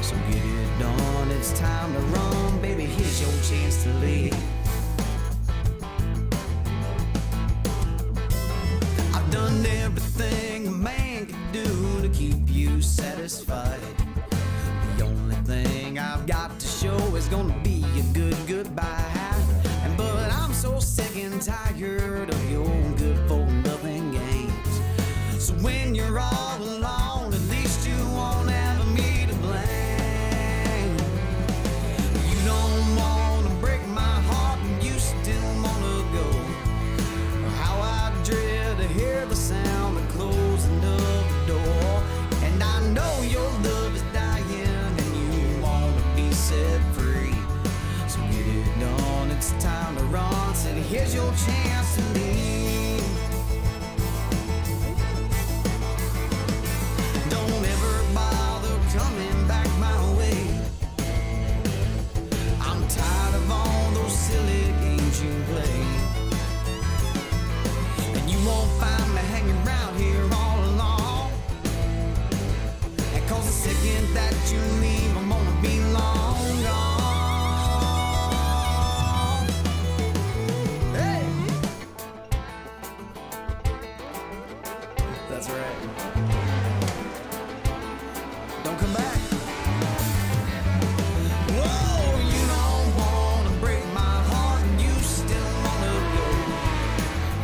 So get it done, it's time to run, baby, here's your chance to leave. I've done everything a man could do to keep you satisfied. The only thing I've got to show is gonna be a good goodbye. But I'm so sick and tired of your good for nothing games. So when you're all alone, at least you won't have me to blame. You don't wanna break my heart and you still wanna go. How I dread to hear the sound, the closing of the door. And I know your love is dying and you wanna be set free. So get it done, it's time to run. Said here's your chance to leave. Don't ever bother coming back my way. I'm tired of all those silly games you play. And you won't find me hanging around here all along. And cause the second that you leave, I'm gonna be long gone. Hey! That's right. Don't come back. Whoa, you don't wanna break my heart and you still wanna go.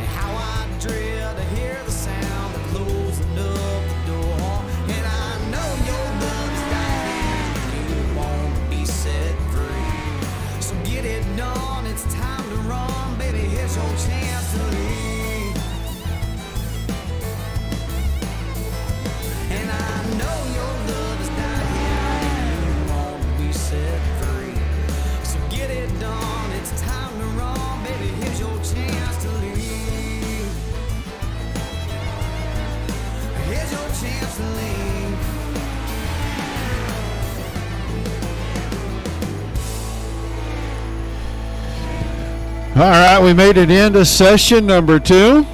And how I dread to hear the sound, the closing of the door. And I know your love is dying and you wanna be set free. So get it done, it's time to run, baby, here's your chance to leave. And I know your love is dying and you wanna be set free. So get it done, it's time to run, baby, here's your chance to leave. Here's your chance to leave. All right, we made it into session number 2.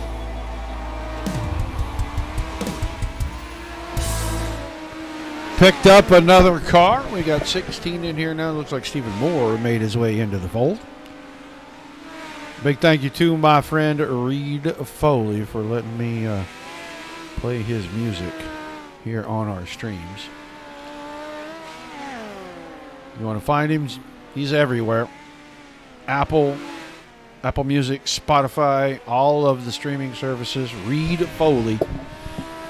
Picked up another car. We got 16 in here now. Looks like Stephen Moore made his way into the fold. Big thank you to my friend Reed Foley for letting me play his music here on our streams. You want to find him? He's everywhere. Apple Music, Spotify, all of the streaming services. Reed Foley.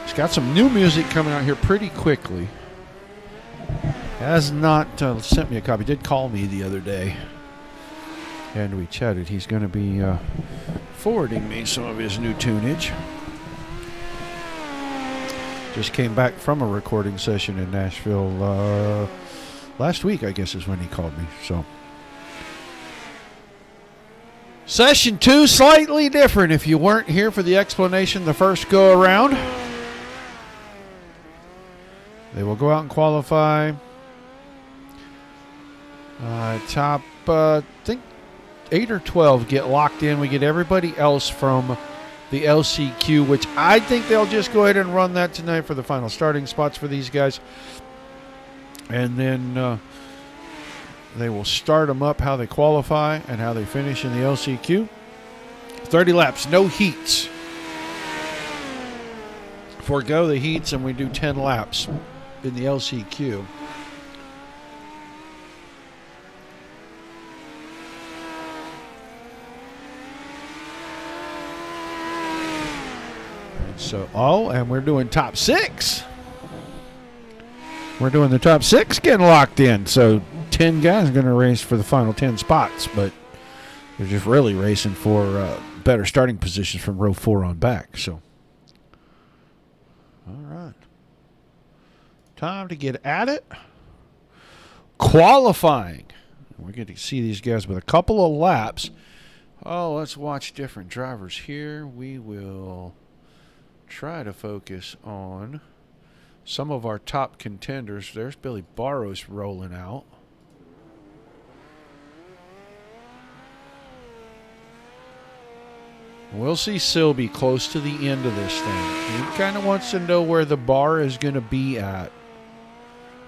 He's got some new music coming out here pretty quickly. Has not sent me a copy. Did call me the other day, and we chatted. He's going to be forwarding me some of his new tunage. Just came back from a recording session in Nashville last week, I guess is when he called me. So, session 2, slightly different if you weren't here for the explanation the first go around. They will go out and qualify. Top, I think 8 or 12 get locked in. We get everybody else from the LCQ, which I think they'll just go ahead and run that tonight for the final starting spots for these guys. And then they will start them up how they qualify and how they finish in the LCQ. 30 laps, no heats. Forgo the heats and we do 10 laps in the LCQ. So, and we're doing top 6. We're doing the top 6 getting locked in. So 10 guys are going to race for the final 10 spots, but they're just really racing for better starting positions from row 4 on back. So, all right. Time to get at it. Qualifying. We're going to see these guys with a couple of laps. Oh, let's watch different drivers here. We will try to focus on some of our top contenders. There's Billy Barros rolling out. We'll see Silby close to the end of this thing. He kind of wants to know where the bar is going to be at.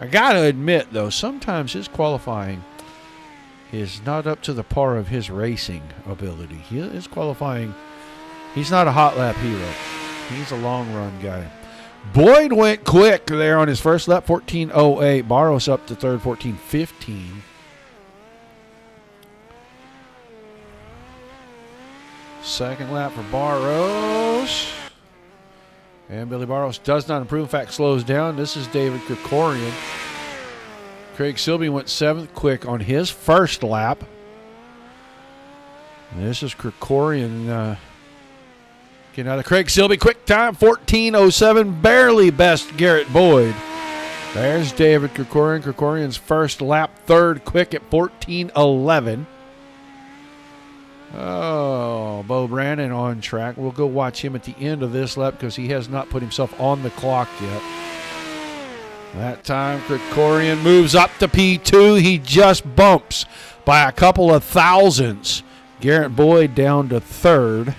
I got to admit, though, sometimes his qualifying is not up to the par of his racing ability. His qualifying, he's not a hot lap hero. He's a long run guy. Boyd went quick there on his first lap, 14.08. Barros up to third, 14.15. Second lap for Barros. And Billy Barros does not improve. In fact, slows down. This is David Krikorian. Craig Silby went 7th quick on his first lap. And this is Krikorian getting out of Craig Silby. Quick time, 14.07. Barely best Garrett Boyd. There's David Krikorian. Krikorian's first lap, 3rd quick at 14.11. Oh, Bo Brandon on track. We'll go watch him at the end of this lap because he has not put himself on the clock yet. That time, Krikorian moves up to P2. He just bumps by a couple of thousandths. Garrett Boyd down to 3rd.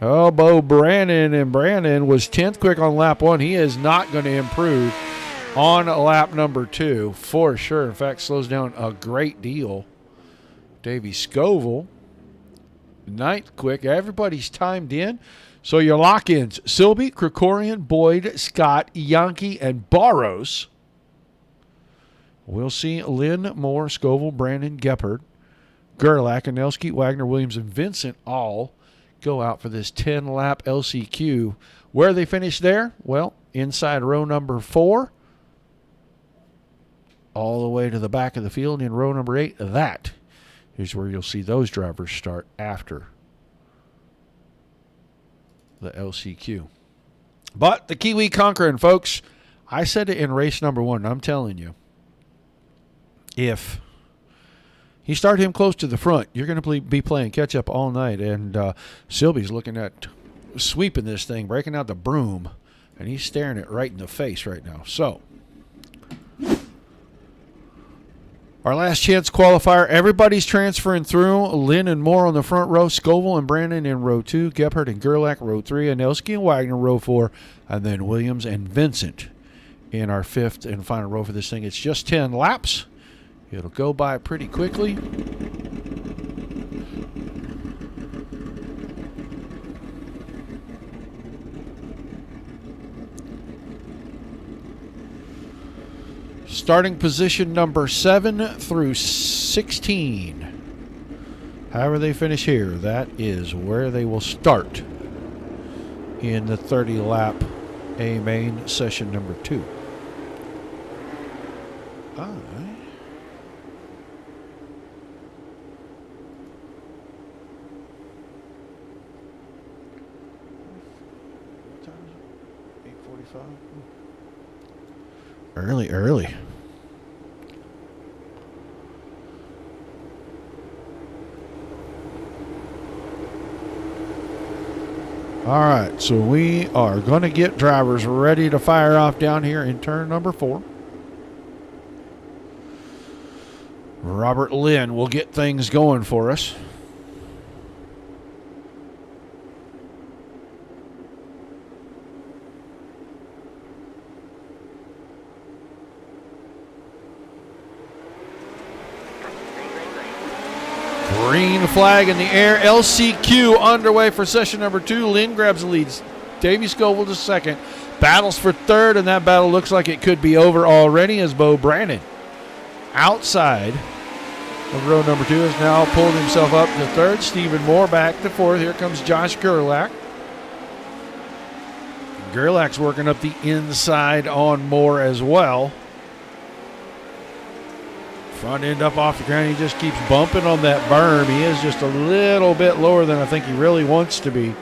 Oh, Bo Brandon, and Brandon was 10th quick on lap 1. He is not going to improve on lap number 2 for sure. In fact, slows down a great deal. Davey Scoville, 9th quick. Everybody's timed in. So your lock-ins, Silby, Krikorian, Boyd, Scott, Yankee, and Barros. We'll see Lynn, Moore, Scoville, Brandon, Geppert, Gerlach, Anelski, Wagner, Williams, and Vincent all go out for this 10-lap LCQ. Where they finish there? Well, inside row number 4, all the way to the back of the field in row number 8. That is where you'll see those drivers start after the LCQ. But the Kiwi conquering, folks. I said it in race number 1. I'm telling you, if you start him close to the front, you're going to be playing catch-up all night. And Silby's looking at sweeping this thing, breaking out the broom, and he's staring it right in the face right now. So, our last chance qualifier, everybody's transferring through. Lynn and Moore on the front row, Scoville and Brandon in row 2, Geppert and Gerlach row 3, Anelski and Wagner row 4, and then Williams and Vincent in our 5th and final row for this thing. It's just 10 laps. It'll go by pretty quickly. Starting position number 7 through 16. However they finish here, that is where they will start in the 30-lap A main session number 2. All right. What time is it? 8:45. Early. All right, so we are going to get drivers ready to fire off down here in turn number 4. Robert Lynn will get things going for us. Green flag in the air. LCQ underway for session number 2. Lynn grabs the lead. Davey Scoville to second. Battles for third, and that battle looks like it could be over already as Bo Brandon, outside of row number 2, has now pulled himself up to third. Stephen Moore back to fourth. Here comes Josh Gerlach. Gerlach's working up the inside on Moore as well. Front end up off the ground. He just keeps bumping on that berm. He is just a little bit lower than I think he really wants to be.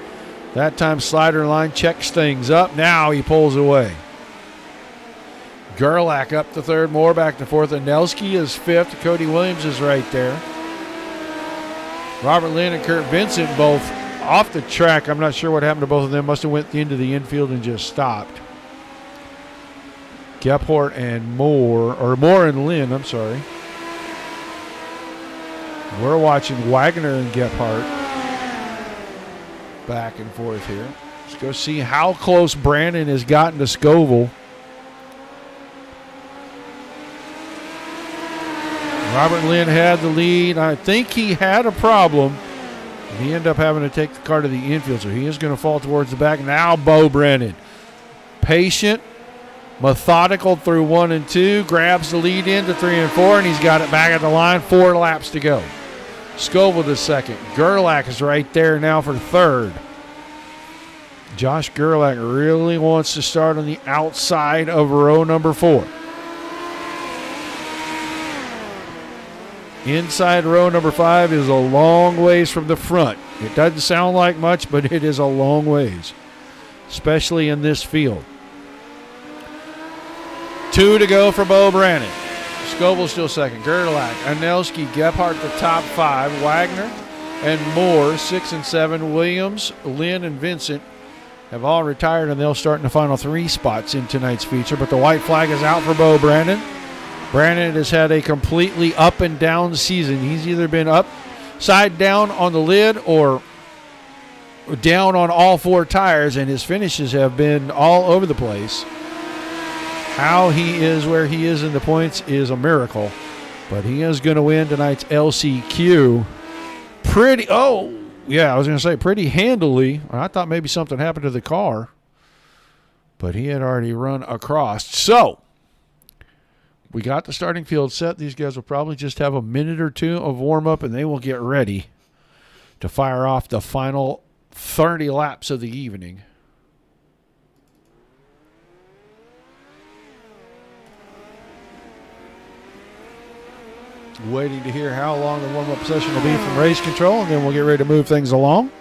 That time slider line checks things up. Now he pulls away. Gerlach up to third. Moore back to fourth. Anelski is fifth. Cody Williams is right there. Robert Lynn and Kurt Vincent both off the track. I'm not sure what happened to both of them. Must have went into the infield and just stopped. Gephardt and Moore and Lynn, I'm sorry. We're watching Wagner and Gephardt back and forth here. Let's go see how close Brandon has gotten to Scoville. Robert Lynn had the lead. I think he had a problem. He ended up having to take the car to the infield, so he is going to fall towards the back. Now Bo Brandon, patient, methodical through 1 and 2, grabs the lead into 3 and 4, and he's got it back at the line. 4 laps to go. Scoville to second. Gerlach is right there now for third. Josh Gerlach really wants to start on the outside of row number 4. Inside row number 5 is a long ways from the front. It doesn't sound like much, but it is a long ways, especially in this field. 2 to go for Bo Brandon. Scoville still second. Gerlach, Anelski, Gephardt the top 5. Wagner and Moore 6 and 7. Williams, Lynn, and Vincent have all retired, and they'll start in the final 3 spots in tonight's feature. But the white flag is out for Bo Brandon. Brandon has had a completely up and down season. He's either been upside down on the lid or down on all 4 tires, and his finishes have been all over the place. How he is where he is in the points is a miracle, but he is going to win tonight's LCQ pretty handily. I thought maybe something happened to the car, but he had already run across. So we got the starting field set. These guys will probably just have a minute or 2 of warm-up, and they will get ready to fire off the final 30 laps of the evening. Waiting to hear how long the warm-up session will be from race control, and then we'll get ready to move things along.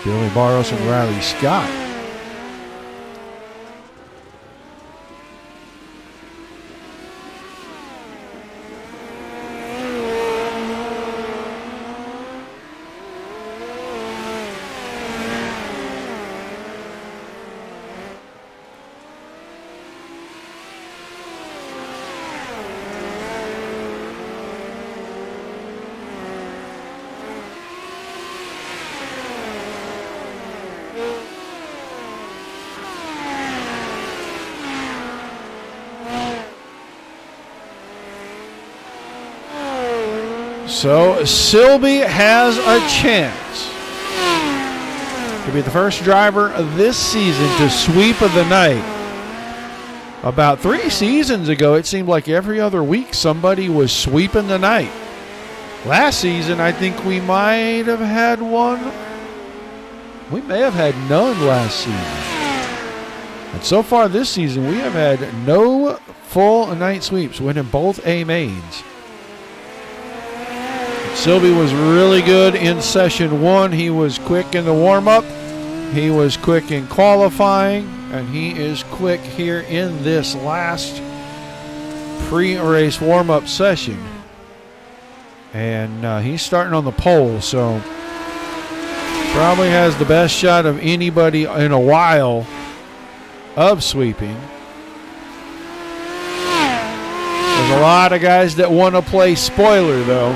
Billy Barros and Riley Scott. So Silby has a chance to be the first driver of this season to sweep of the night About 3 seasons ago, it seemed like every other week somebody was sweeping the night. Last season, I think we might have had one. We may have had none last season. And so far this season, we have had no full night sweeps, winning both A mains. Silby was really good in session 1. He was quick in the warm-up. He was quick in qualifying. And he is quick here in this last pre-race warm-up session. And he's starting on the pole, so probably has the best shot of anybody in a while of sweeping. There's a lot of guys that want to play spoiler, though.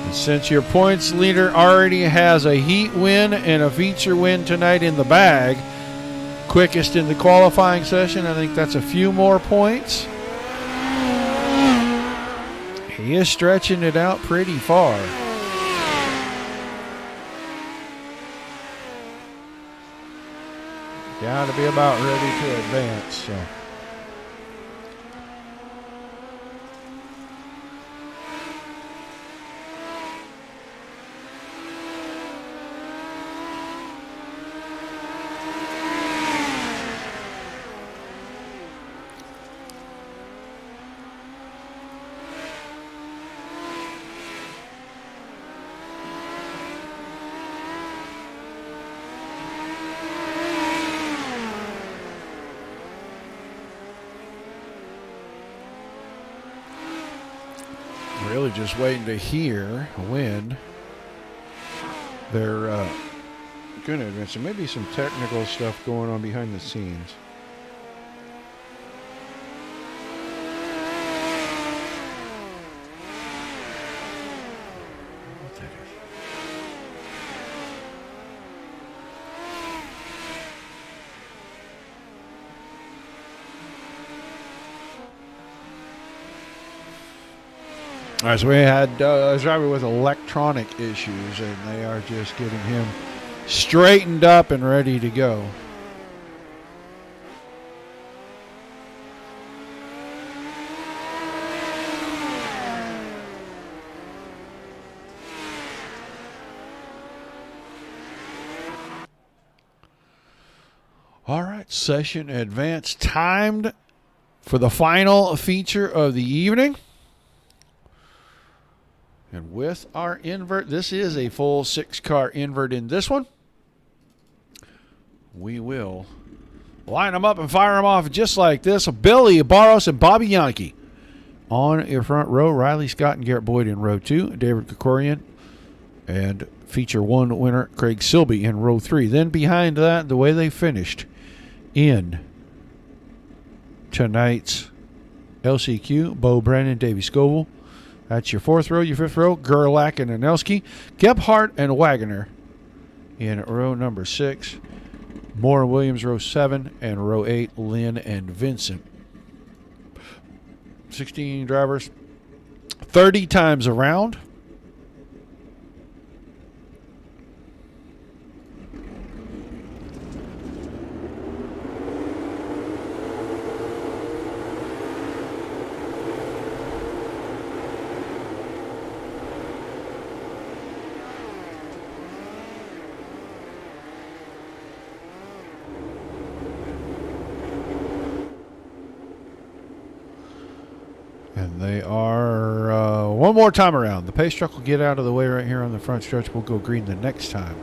And since your points leader already has a heat win and a feature win tonight in the bag, quickest in the qualifying session, I think that's a few more points. He is stretching it out pretty far. Got to be about ready to advance. So. Really just waiting to hear when they're going to advance. There may be some technical stuff going on behind the scenes. What that is. All right, so we had a driver with electronic issues, and they are just getting him straightened up and ready to go. All right, session advance timed for the final feature of the evening. And with our invert, this is a full 6-car invert in this one. We will line them up and fire them off just like this. Billy Barros and Bobby Yankee on your front row. Riley Scott and Garrett Boyd in row 2. David Krikorian and feature 1 winner Craig Silby in row 3. Then behind that, the way they finished in tonight's LCQ, Bo Brennan, Davey Scoville. That's your 4th row. Your 5th row, Gerlach and Anelski. Gebhardt and Wagoner in row number 6. Moore and Williams, row 7. And row 8, Lynn and Vincent. 16 drivers, 30 times around. And they are one more time around. The pace truck will get out of the way right here on the front stretch. We'll go green the next time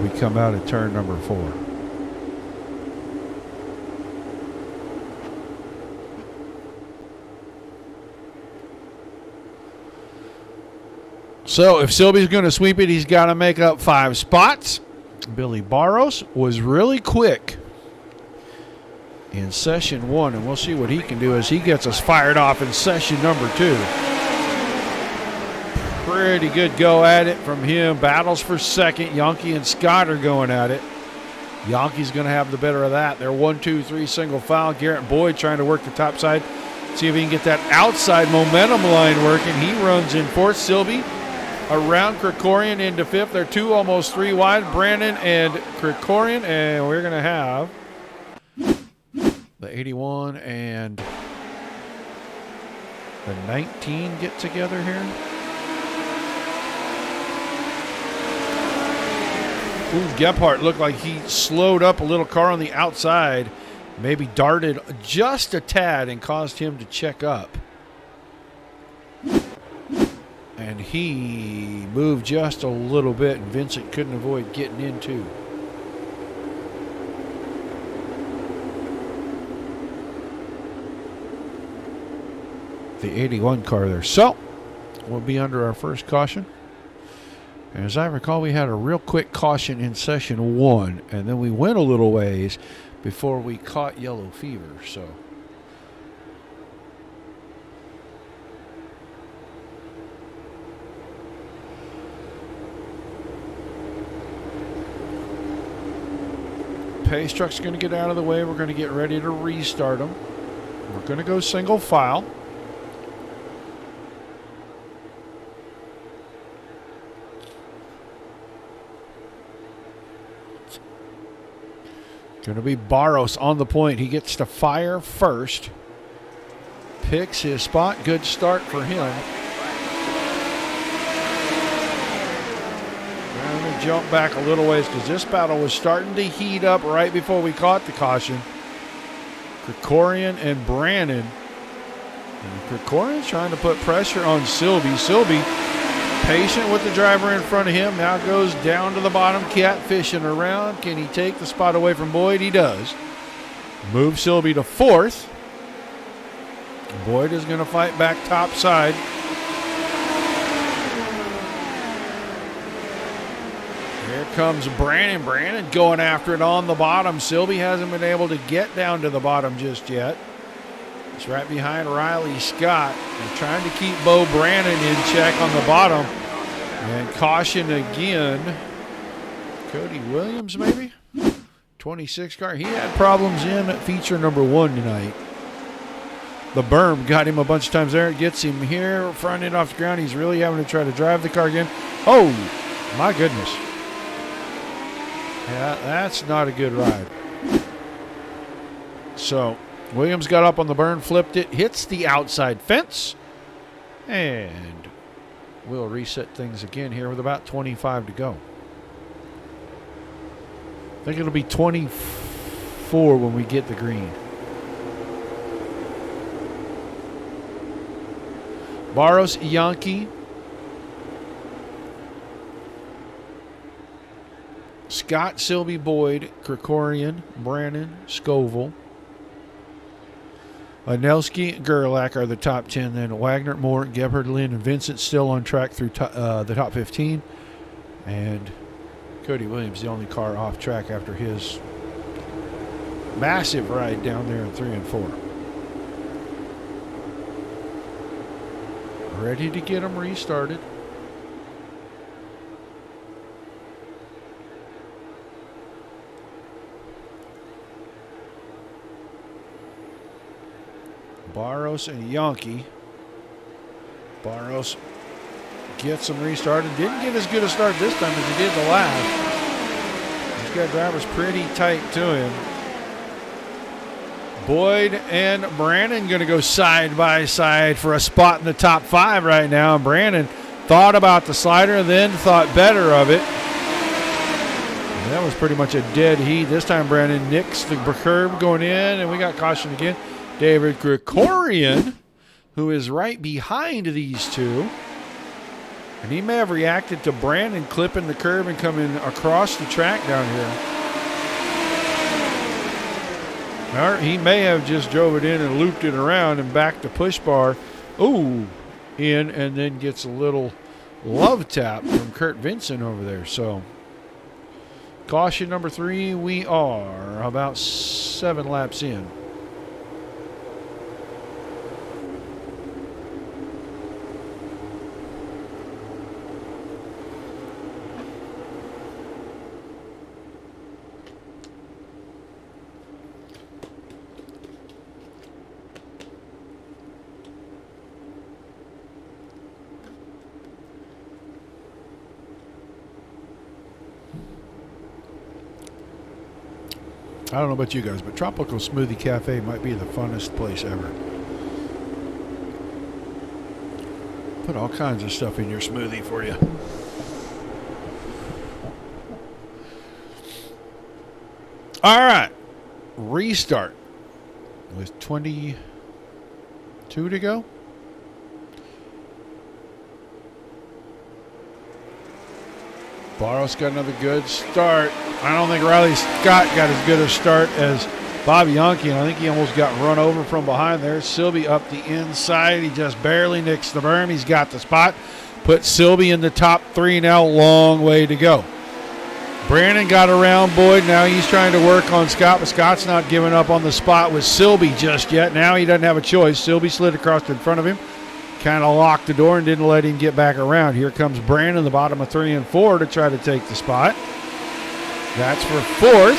we come out at turn number 4. So if Silby's going to sweep it, he's got to make up 5 spots. Billy Barros was really quick in session 1, and we'll see what he can do as he gets us fired off in session number 2. Pretty good go at it from him. Battles for second. Yankee and Scott are going at it. Yankee's going to have the better of that. They're 1-2-3 single foul. Garrett Boyd trying to work the top side. See if he can get that outside momentum line working. He runs in 4th. Silby around Krikorian into 5th. They're 2, almost 3 wide. Brandon and Krikorian, and we're going to have the 81 and the 19 get together here. Ooh, Gephardt looked like he slowed up a little car on the outside, maybe darted just a tad and caused him to check up. And he moved just a little bit, and Vincent couldn't avoid getting in too. The 81 car there. So, we'll be under our first caution. And as I recall, we had a real quick caution in session 1, and then we went a little ways before we caught yellow fever. So, pace truck's going to get out of the way. We're going to get ready to restart them. We're going to go single file. Going to be Barros on the point. He gets to fire first. Picks his spot. Good start for him. Going to jump back a little ways because this battle was starting to heat up right before we caught the caution. Krikorian and Brannon. And Krikorian's trying to put pressure on Silby. Silby, patient with the driver in front of him, now goes down to the bottom, catfishing around. Can he take the spot away from Boyd? He does. Move Silby to 4th. Boyd is going to fight back top side. Here comes Brannon. Brannon going after it on the bottom. Silby hasn't been able to get down to the bottom just yet. It's right behind Riley Scott. They're trying to keep Bo Brannon in check on the bottom. And caution again. Cody Williams, maybe? 26 car. He had problems in feature number 1 tonight. The berm got him a bunch of times there. It gets him here, front end off the ground. He's really having to try to drive the car again. Oh, my goodness. Yeah, that's not a good ride. So, Williams got up on the berm, flipped it, hits the outside fence, and we'll reset things again here with about 25 to go. I think it'll be 24 when we get the green. Barros, Yankee, Scott, Silby, Boyd, Krikorian, Brannon, Scoville, Anelski, Gerlach are the top 10. Then Wagner, Moore, Gebhard, Lynn, and Vincent still on track through the top 15. And Cody Williams, the only car off track after his massive ride down there in 3 and 4. Ready to get them restarted. Barros and Yankee. Barros gets them restarted. Didn't get as good a start this time as he did the last. He's got drivers pretty tight to him. Boyd and Brannon going to go side by side for a spot in the top 5 right now. And Brannon thought about the slider, then thought better of it. And that was pretty much a dead heat. This time Brannon nicks the curb going in, and we got caution again. David Krikorian, who is right behind these two. And he may have reacted to Brandon clipping the curb and coming across the track down here. Or he may have just drove it in and looped it around and backed the push bar. Ooh, in, and then gets a little love tap from Kurt Vincent over there. So, caution number 3, we are about 7 laps in. I don't know about you guys, but Tropical Smoothie Cafe might be the funnest place ever. Put all kinds of stuff in your smoothie for you. All right. Restart with 22 to go. Barros got another good start. I don't think Riley Scott got as good a start as Bobby Yankee, and I think he almost got run over from behind there. Silby up the inside. He just barely nicks the berm. He's got the spot. Put Silby in the top 3 now. Long way to go. Brandon got around Boyd. Now he's trying to work on Scott, but Scott's not giving up on the spot with Silby just yet. Now he doesn't have a choice. Silby slid across in front of him. Kind of locked the door and didn't let him get back around. Here comes Brandon, the bottom of 3 and 4, to try to take the spot. That's for 4th.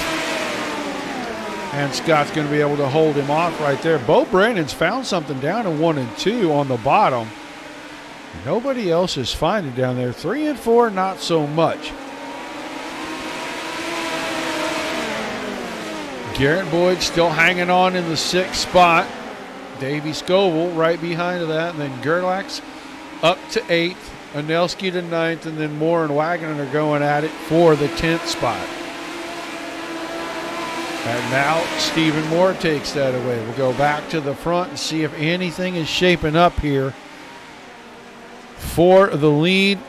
And Scott's going to be able to hold him off right there. Bo Brandon's found something down in 1 and 2 on the bottom. Nobody else is finding down there. 3 and 4, not so much. Garrett Boyd still hanging on in the 6th spot. Davey Scoville right behind that, and then Gerlach's up to 8th, Anelski to 9th, and then Moore and Wagner are going at it for the 10th spot. And now Stephen Moore takes that away. We'll go back to the front and see if anything is shaping up here for the lead.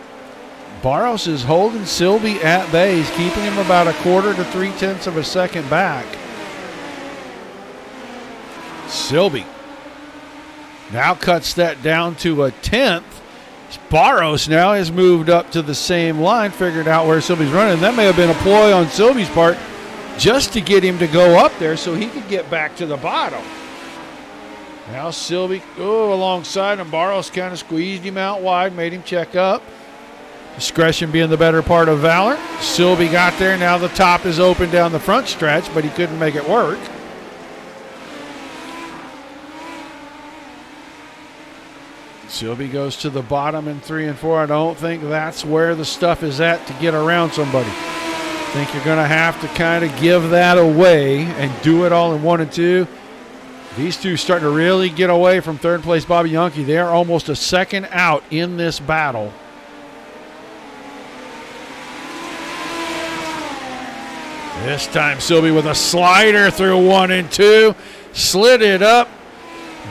Barros is holding Silby at bay. He's keeping him about 1/4 to 3/10 of a second back. Silby now cuts that down to a 10th. Barros now has moved up to the same line, figured out where Silby's running. That may have been a ploy on Silby's part just to get him to go up there so he could get back to the bottom. Now Silby, alongside him. Barros kind of squeezed him out wide, made him check up. Discretion being the better part of valor. Silby got there. Now the top is open down the front stretch, but he couldn't make it work. Silby goes to the bottom in 3 and 4. I don't think that's where the stuff is at to get around somebody. I think you're going to have to kind of give that away and do it all in 1 and 2. These two starting to really get away from 3rd place Bobby Yankee. They are almost a second out in this battle. This time Silby with a slider through 1 and 2. Slid it up.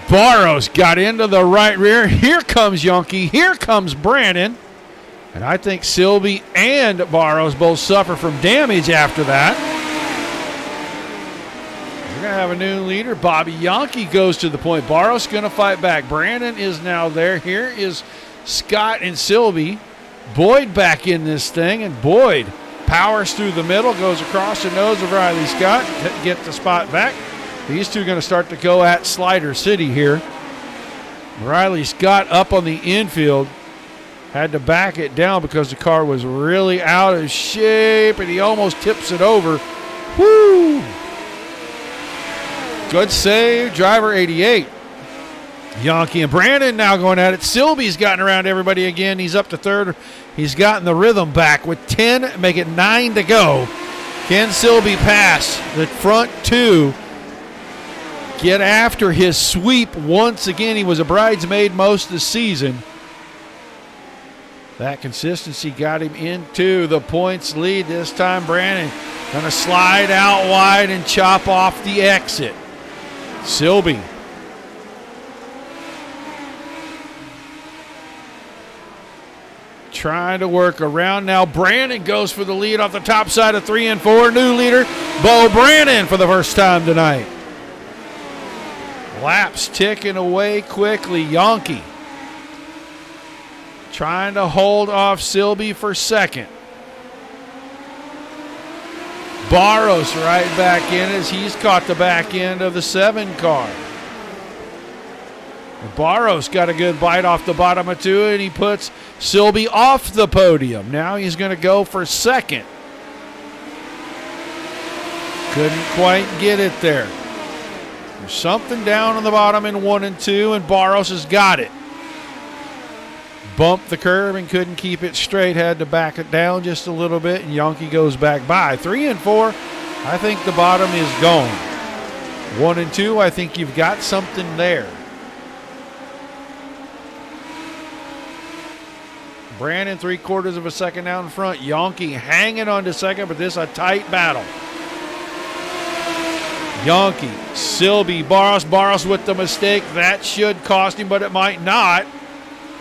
Barros got into the right rear. Here comes Yankee. Here comes Brandon. And I think Silby and Barros both suffer from damage after that. We're going to have a new leader. Bobby Yankee goes to the point. Barros going to fight back. Brandon is now there. Here is Scott and Silby. Boyd back in this thing. And Boyd powers through the middle, goes across the nose of Riley Scott. Get the spot back. These two are going to start to go at Slider City here. Riley Scott up on the infield. Had to back it down because the car was really out of shape, and he almost tips it over. Woo! Good save, driver 88. Yankee and Brandon now going at it. Silby's gotten around everybody again. He's up to 3rd. He's gotten the rhythm back with 10, make it 9 to go. Can Silby pass the front 2? Get after his sweep once again. He was a bridesmaid most of the season. That consistency got him into the points lead. This time Brandon going to slide out wide and chop off the exit. Silby trying to work around. Now Brandon goes for the lead off the top side of 3 and 4. New leader, Bo Brandon, for the first time tonight. Laps ticking away quickly. Yankee trying to hold off Silby for 2nd. Barros right back in as he's caught the back end of the 7 car. And Barros got a good bite off the bottom of 2, and he puts Silby off the podium. Now he's going to go for 2nd. Couldn't quite get it there. There's something down on the bottom in 1 and 2, and Barros has got it. Bumped the curb and couldn't keep it straight. Had to back it down just a little bit, and Yankee goes back by. 3 and 4. I think the bottom is gone. 1 and 2, I think you've got something there. Brandon 3/4 of a second out in front. Yonke hanging on to second, but this is a tight battle. Yonke, Silby, Barros with the mistake. That should cost him, but it might not.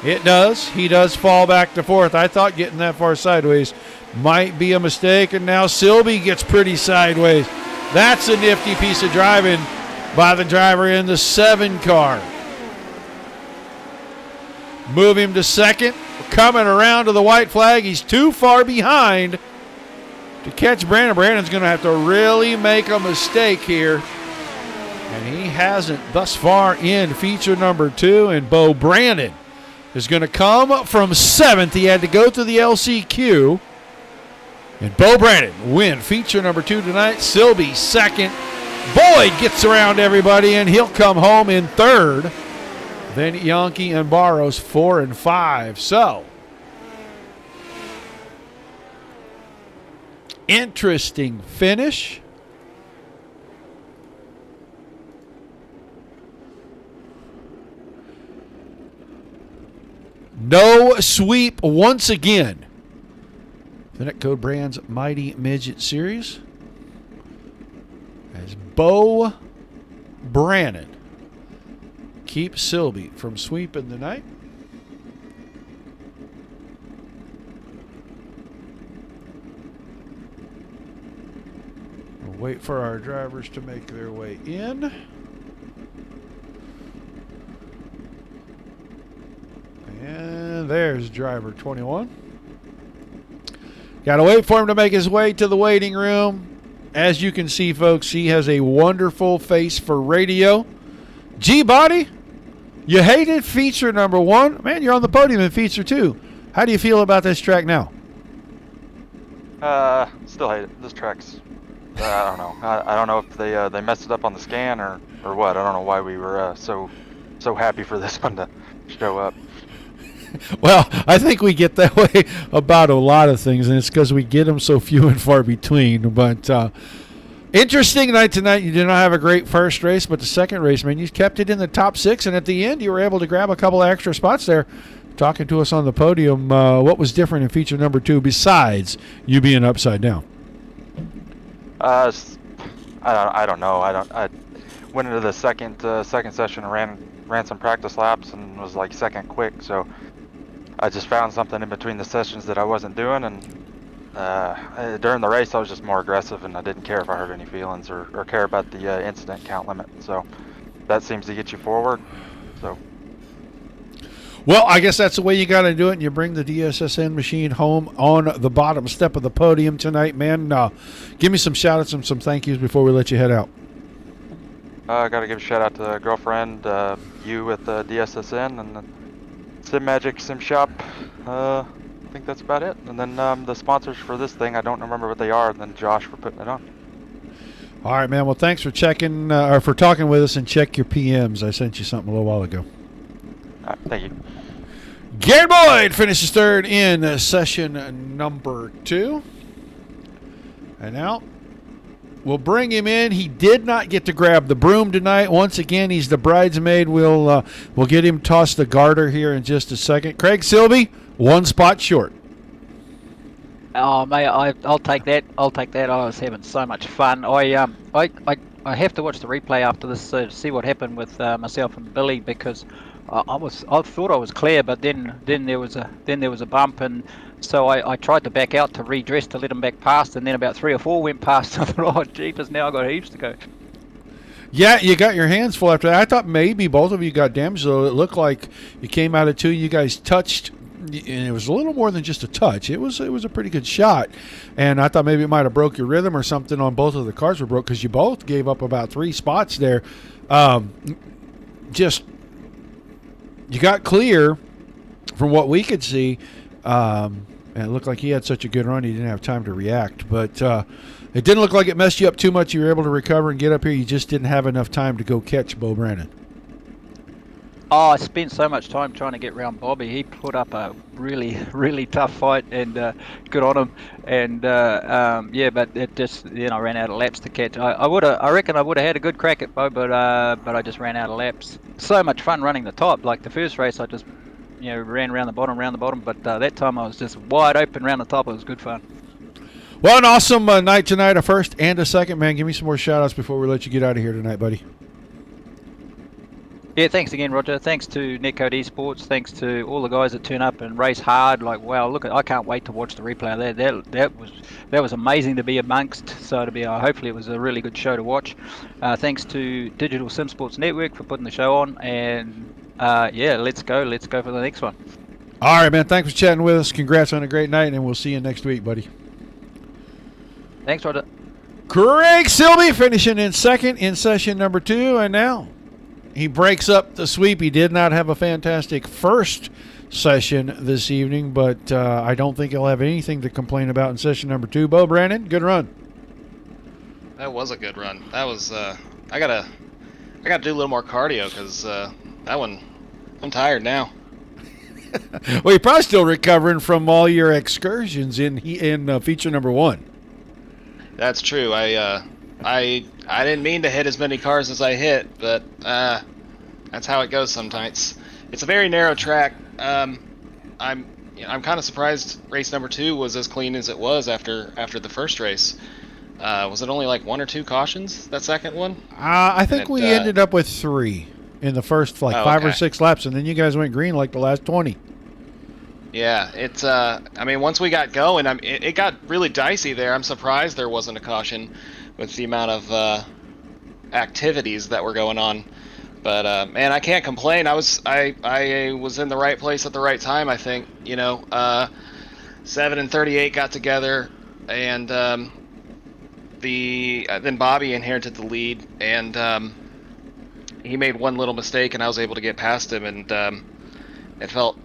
It does. He does fall back to fourth. I thought getting that far sideways might be a mistake, and now Silby gets pretty sideways. That's a nifty piece of driving by the driver in the 7 car. Move him to second. Coming around to the white flag. He's too far behind to catch Brandon. Brandon's going to have to really make a mistake here. And he hasn't thus far in feature number 2. And Bo Brandon is going to come from 7th. He had to go through the LCQ. And Bo Brandon win feature number 2 tonight. Silby second. Boyd gets around everybody, and he'll come home in 3rd. Then Yonke and Barros 4 and 5. So, interesting finish. No sweep once again. The NetCode Brands Mighty Midget Series. As Bo Brandon keeps Silby from sweeping the night. We'll wait for our drivers to make their way in. And there's driver 21. Got to wait for him to make his way to the waiting room. As you can see, folks, he has a wonderful face for radio. G-Body, you hated feature number 1. Man, you're on the podium in feature 2. How do you feel about this track now? Still hate it. This track's, I don't know. I don't know if they messed it up on the scan or what. I don't know why we were so happy for this one to show up. Well, I think we get that way about a lot of things, and it's because we get them so few and far between. But interesting night tonight. You did not have a great first race, but the second race, man, you kept it in the top 6, and at the end you were able to grab a couple of extra spots there. Talking to us on the podium, what was different in feature number 2 besides you being upside down? I don't know. I went into the second session and ran some practice laps and was like second quick, so I just found something in between the sessions that I wasn't doing, and during the race I was just more aggressive, and I didn't care if I hurt any feelings or care about the incident count limit. So that seems to get you forward. So, well, I guess that's the way you got to do it, and you bring the DSSN machine home on the bottom step of the podium tonight, man. Give me some shout-outs and some thank yous before we let you head out. I got to give a shout out to the girlfriend, you with DSSN, and the Sim Magic Sim Shop. I think that's about it. And then the sponsors for this thing, I don't remember what they are, and then Josh for putting it on. All right, man. Well, thanks for checking or for talking with us, and check your PMs. I sent you something a little while ago. All right, thank you. Gary Boyd finishes 3rd in session number 2. And now we'll bring him in. He did not get to grab the broom tonight. Once again, he's the bridesmaid. We'll get him tossed the garter here in just a second. Craig Silby, 1 spot short. Oh, mate, I'll take that. I'll take that. I was having so much fun. I have to watch the replay after this to see what happened with myself and Billy, because I thought I was clear, but then there was a bump, and so I tried to back out to redress to let him back past, and then about 3 or 4 went past. I thought, oh jeepers, now I got heaps to go. Yeah, you got your hands full after that. I thought maybe both of you got damaged, though. It looked like you came out of 2. You guys touched, and it was a little more than just a touch. It was a pretty good shot, and I thought maybe it might have broke your rhythm or something on both of the cars were broke, because you both gave up about 3 spots there. You got clear from what we could see, and it looked like he had such a good run he didn't have time to react. But it didn't look like it messed you up too much. You were able to recover and get up here. You just didn't have enough time to go catch Bo Brandon. Oh, I spent so much time trying to get round Bobby. He put up a really, really tough fight, and good on him. And yeah, but it just ran out of laps to catch. I reckon I would have had a good crack at Bo, but I just ran out of laps. So much fun running the top. Like the first race, I just ran around the bottom. But that time I was just wide open around the top. It was good fun. Well, an awesome night tonight, a first and a second, man. Give me some more shout-outs before we let you get out of here tonight, buddy. Yeah, thanks again, Roger. Thanks to NetCode Esports. Thanks to all the guys that turn up and race hard. Like, wow, I can't wait to watch the replay of that. That was amazing to be amongst. So hopefully it was a really good show to watch. Thanks to Digital Sim Sports Network for putting the show on. And yeah, let's go for the next one. All right, man. Thanks for chatting with us. Congrats on a great night, and we'll see you next week, buddy. Thanks, Roger. Craig Silby finishing in second in session number 2, and now he breaks up the sweep. He did not have a fantastic first session this evening, but I don't think he'll have anything to complain about in session number 2. Bo Brandon, good run. That was a good run. That was I gotta do a little more cardio because that one, I'm tired now. Well, you're probably still recovering from all your excursions in feature number 1. That's true. I didn't mean to hit as many cars as I hit, but that's how it goes sometimes. It's a very narrow track. I'm kind of surprised race number 2 was as clean as it was after the first race. Was it only like 1 or 2 cautions, that second one? I think we ended up with 3 in the first 5 or 6 laps, and then you guys went green like the last 20. Yeah, it's I mean, once we got going, it got really dicey there. I'm surprised there wasn't a caution with the amount of activities that were going on. But man, I can't complain. I was in the right place at the right time, I think. 7 and 38 got together, and then Bobby inherited the lead, and he made one little mistake, and I was able to get past him, and I felt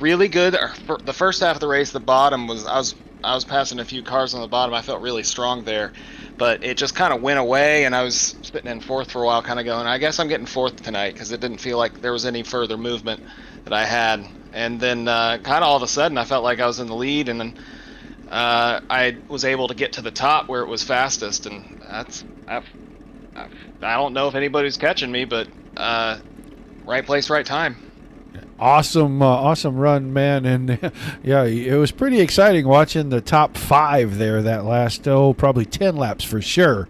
really good. For the first half of the race, the bottom was I was passing a few cars on the bottom. I felt really strong there, but it just kind of went away, and I was sitting in 4th for a while, kind of going, I guess I'm getting 4th tonight, because it didn't feel like there was any further movement that I had. And then kind of all of a sudden, I felt like I was in the lead, and then I was able to get to the top where it was fastest, and I don't know if anybody's catching me, but right place, right time. Awesome run, man. And yeah, it was pretty exciting watching the top 5 there that last, probably 10 laps for sure.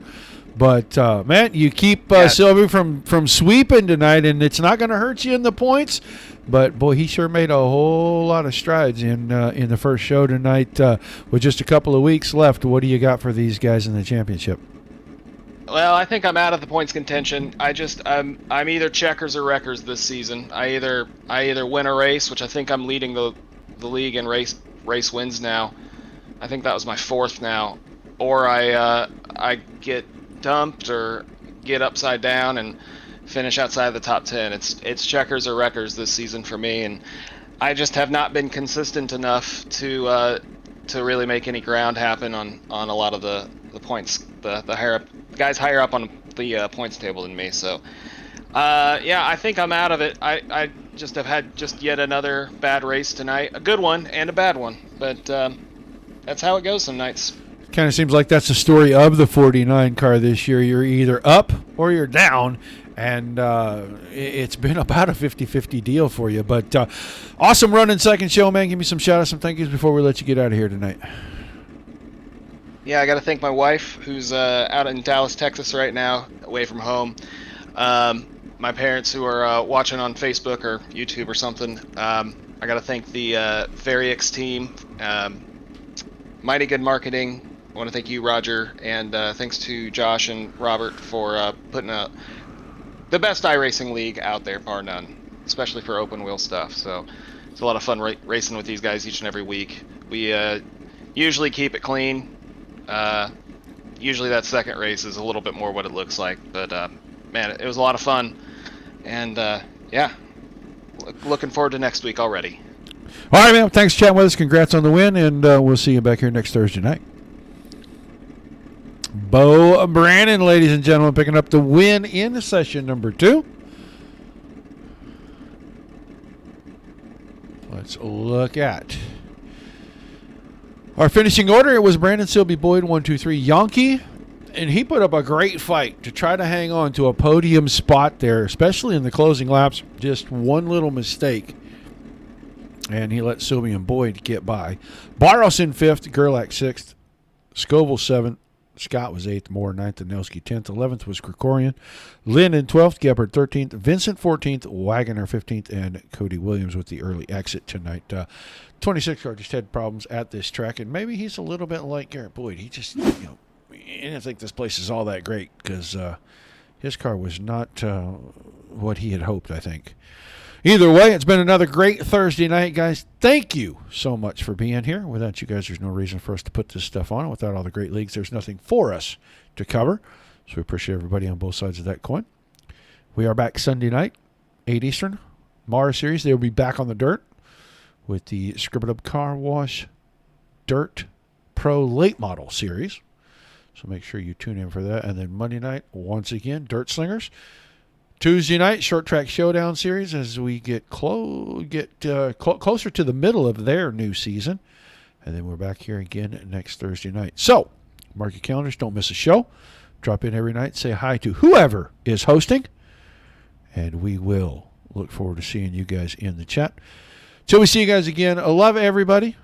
But, man, you keep Silby from sweeping tonight, and it's not going to hurt you in the points. But, boy, he sure made a whole lot of strides in the first show tonight. With just a couple of weeks left, what do you got for these guys in the championship? Well, I think I'm out of the points contention. I'm either checkers or wreckers this season. I either win a race, which I think I'm leading the league in race wins now. I think that was my 4th now, or I get dumped or get upside down and finish outside of the top 10. It's checkers or wreckers this season for me, and I just have not been consistent enough to really make any ground happen on a lot of the points. The higher up guys higher up on the points table than me. So yeah, I think I'm out of it. I just have had yet another bad race tonight, a good one and a bad one, but that's how it goes some nights. Kind of seems like that's the story of the 49 car this year. You're either up or you're down, and it's been about a 50-50 deal for you. But awesome run in second show, man. Give me some shout-outs, some thank yous before we let you get out of here tonight. Yeah, I got to thank my wife, who's out in Dallas, Texas right now, away from home. My parents, who are watching on Facebook or YouTube or something. I got to thank the Varix team, Mighty Good Marketing. I want to thank you, Roger, and thanks to Josh and Robert for putting the best iRacing league out there, bar none, especially for open wheel stuff. So it's a lot of fun racing with these guys each and every week. We usually keep it clean. Usually that second race is a little bit more what it looks like, but man, it was a lot of fun, and yeah, looking forward to next week already. All right, man. Thanks for chatting with us. Congrats on the win, and we'll see you back here next Thursday night. Bo Brandon, ladies and gentlemen, picking up the win in session number 2. let's look at our finishing order. It was Brandon Silby Boyd, 1, 2, 3, Yonke, and he put up a great fight to try to hang on to a podium spot there, especially in the closing laps. Just one little mistake, and he let Silby and Boyd get by. Barros in 5th, Gerlach 6th, Scoville 7th, Scott was 8th, Moore 9th, and Nelski 10th. 11th was Krikorian. Lynn in 12th, Gebhardt 13th, Vincent 14th, Wagoner 15th, and Cody Williams with the early exit tonight. 26 car just had problems at this track, and maybe he's a little bit like Garrett Boyd. He just, he didn't think this place is all that great because his car was not what he had hoped, I think. Either way, it's been another great Thursday night, guys. Thank you so much for being here. Without you guys, there's no reason for us to put this stuff on. Without all the great leagues, there's nothing for us to cover. So we appreciate everybody on both sides of that coin. We are back Sunday night, 8 Eastern. Mara Series, they'll be back on the dirt with the Scribbit Car Wash Dirt Pro Late Model Series. So make sure you tune in for that. And then Monday night, once again, Dirt Slingers. Tuesday night, Short Track Showdown Series as we get closer to the middle of their new season. And then we're back here again next Thursday night. So, mark your calendars. Don't miss a show. Drop in every night. Say hi to whoever is hosting. And we will look forward to seeing you guys in the chat. Till we see you guys again, I love everybody.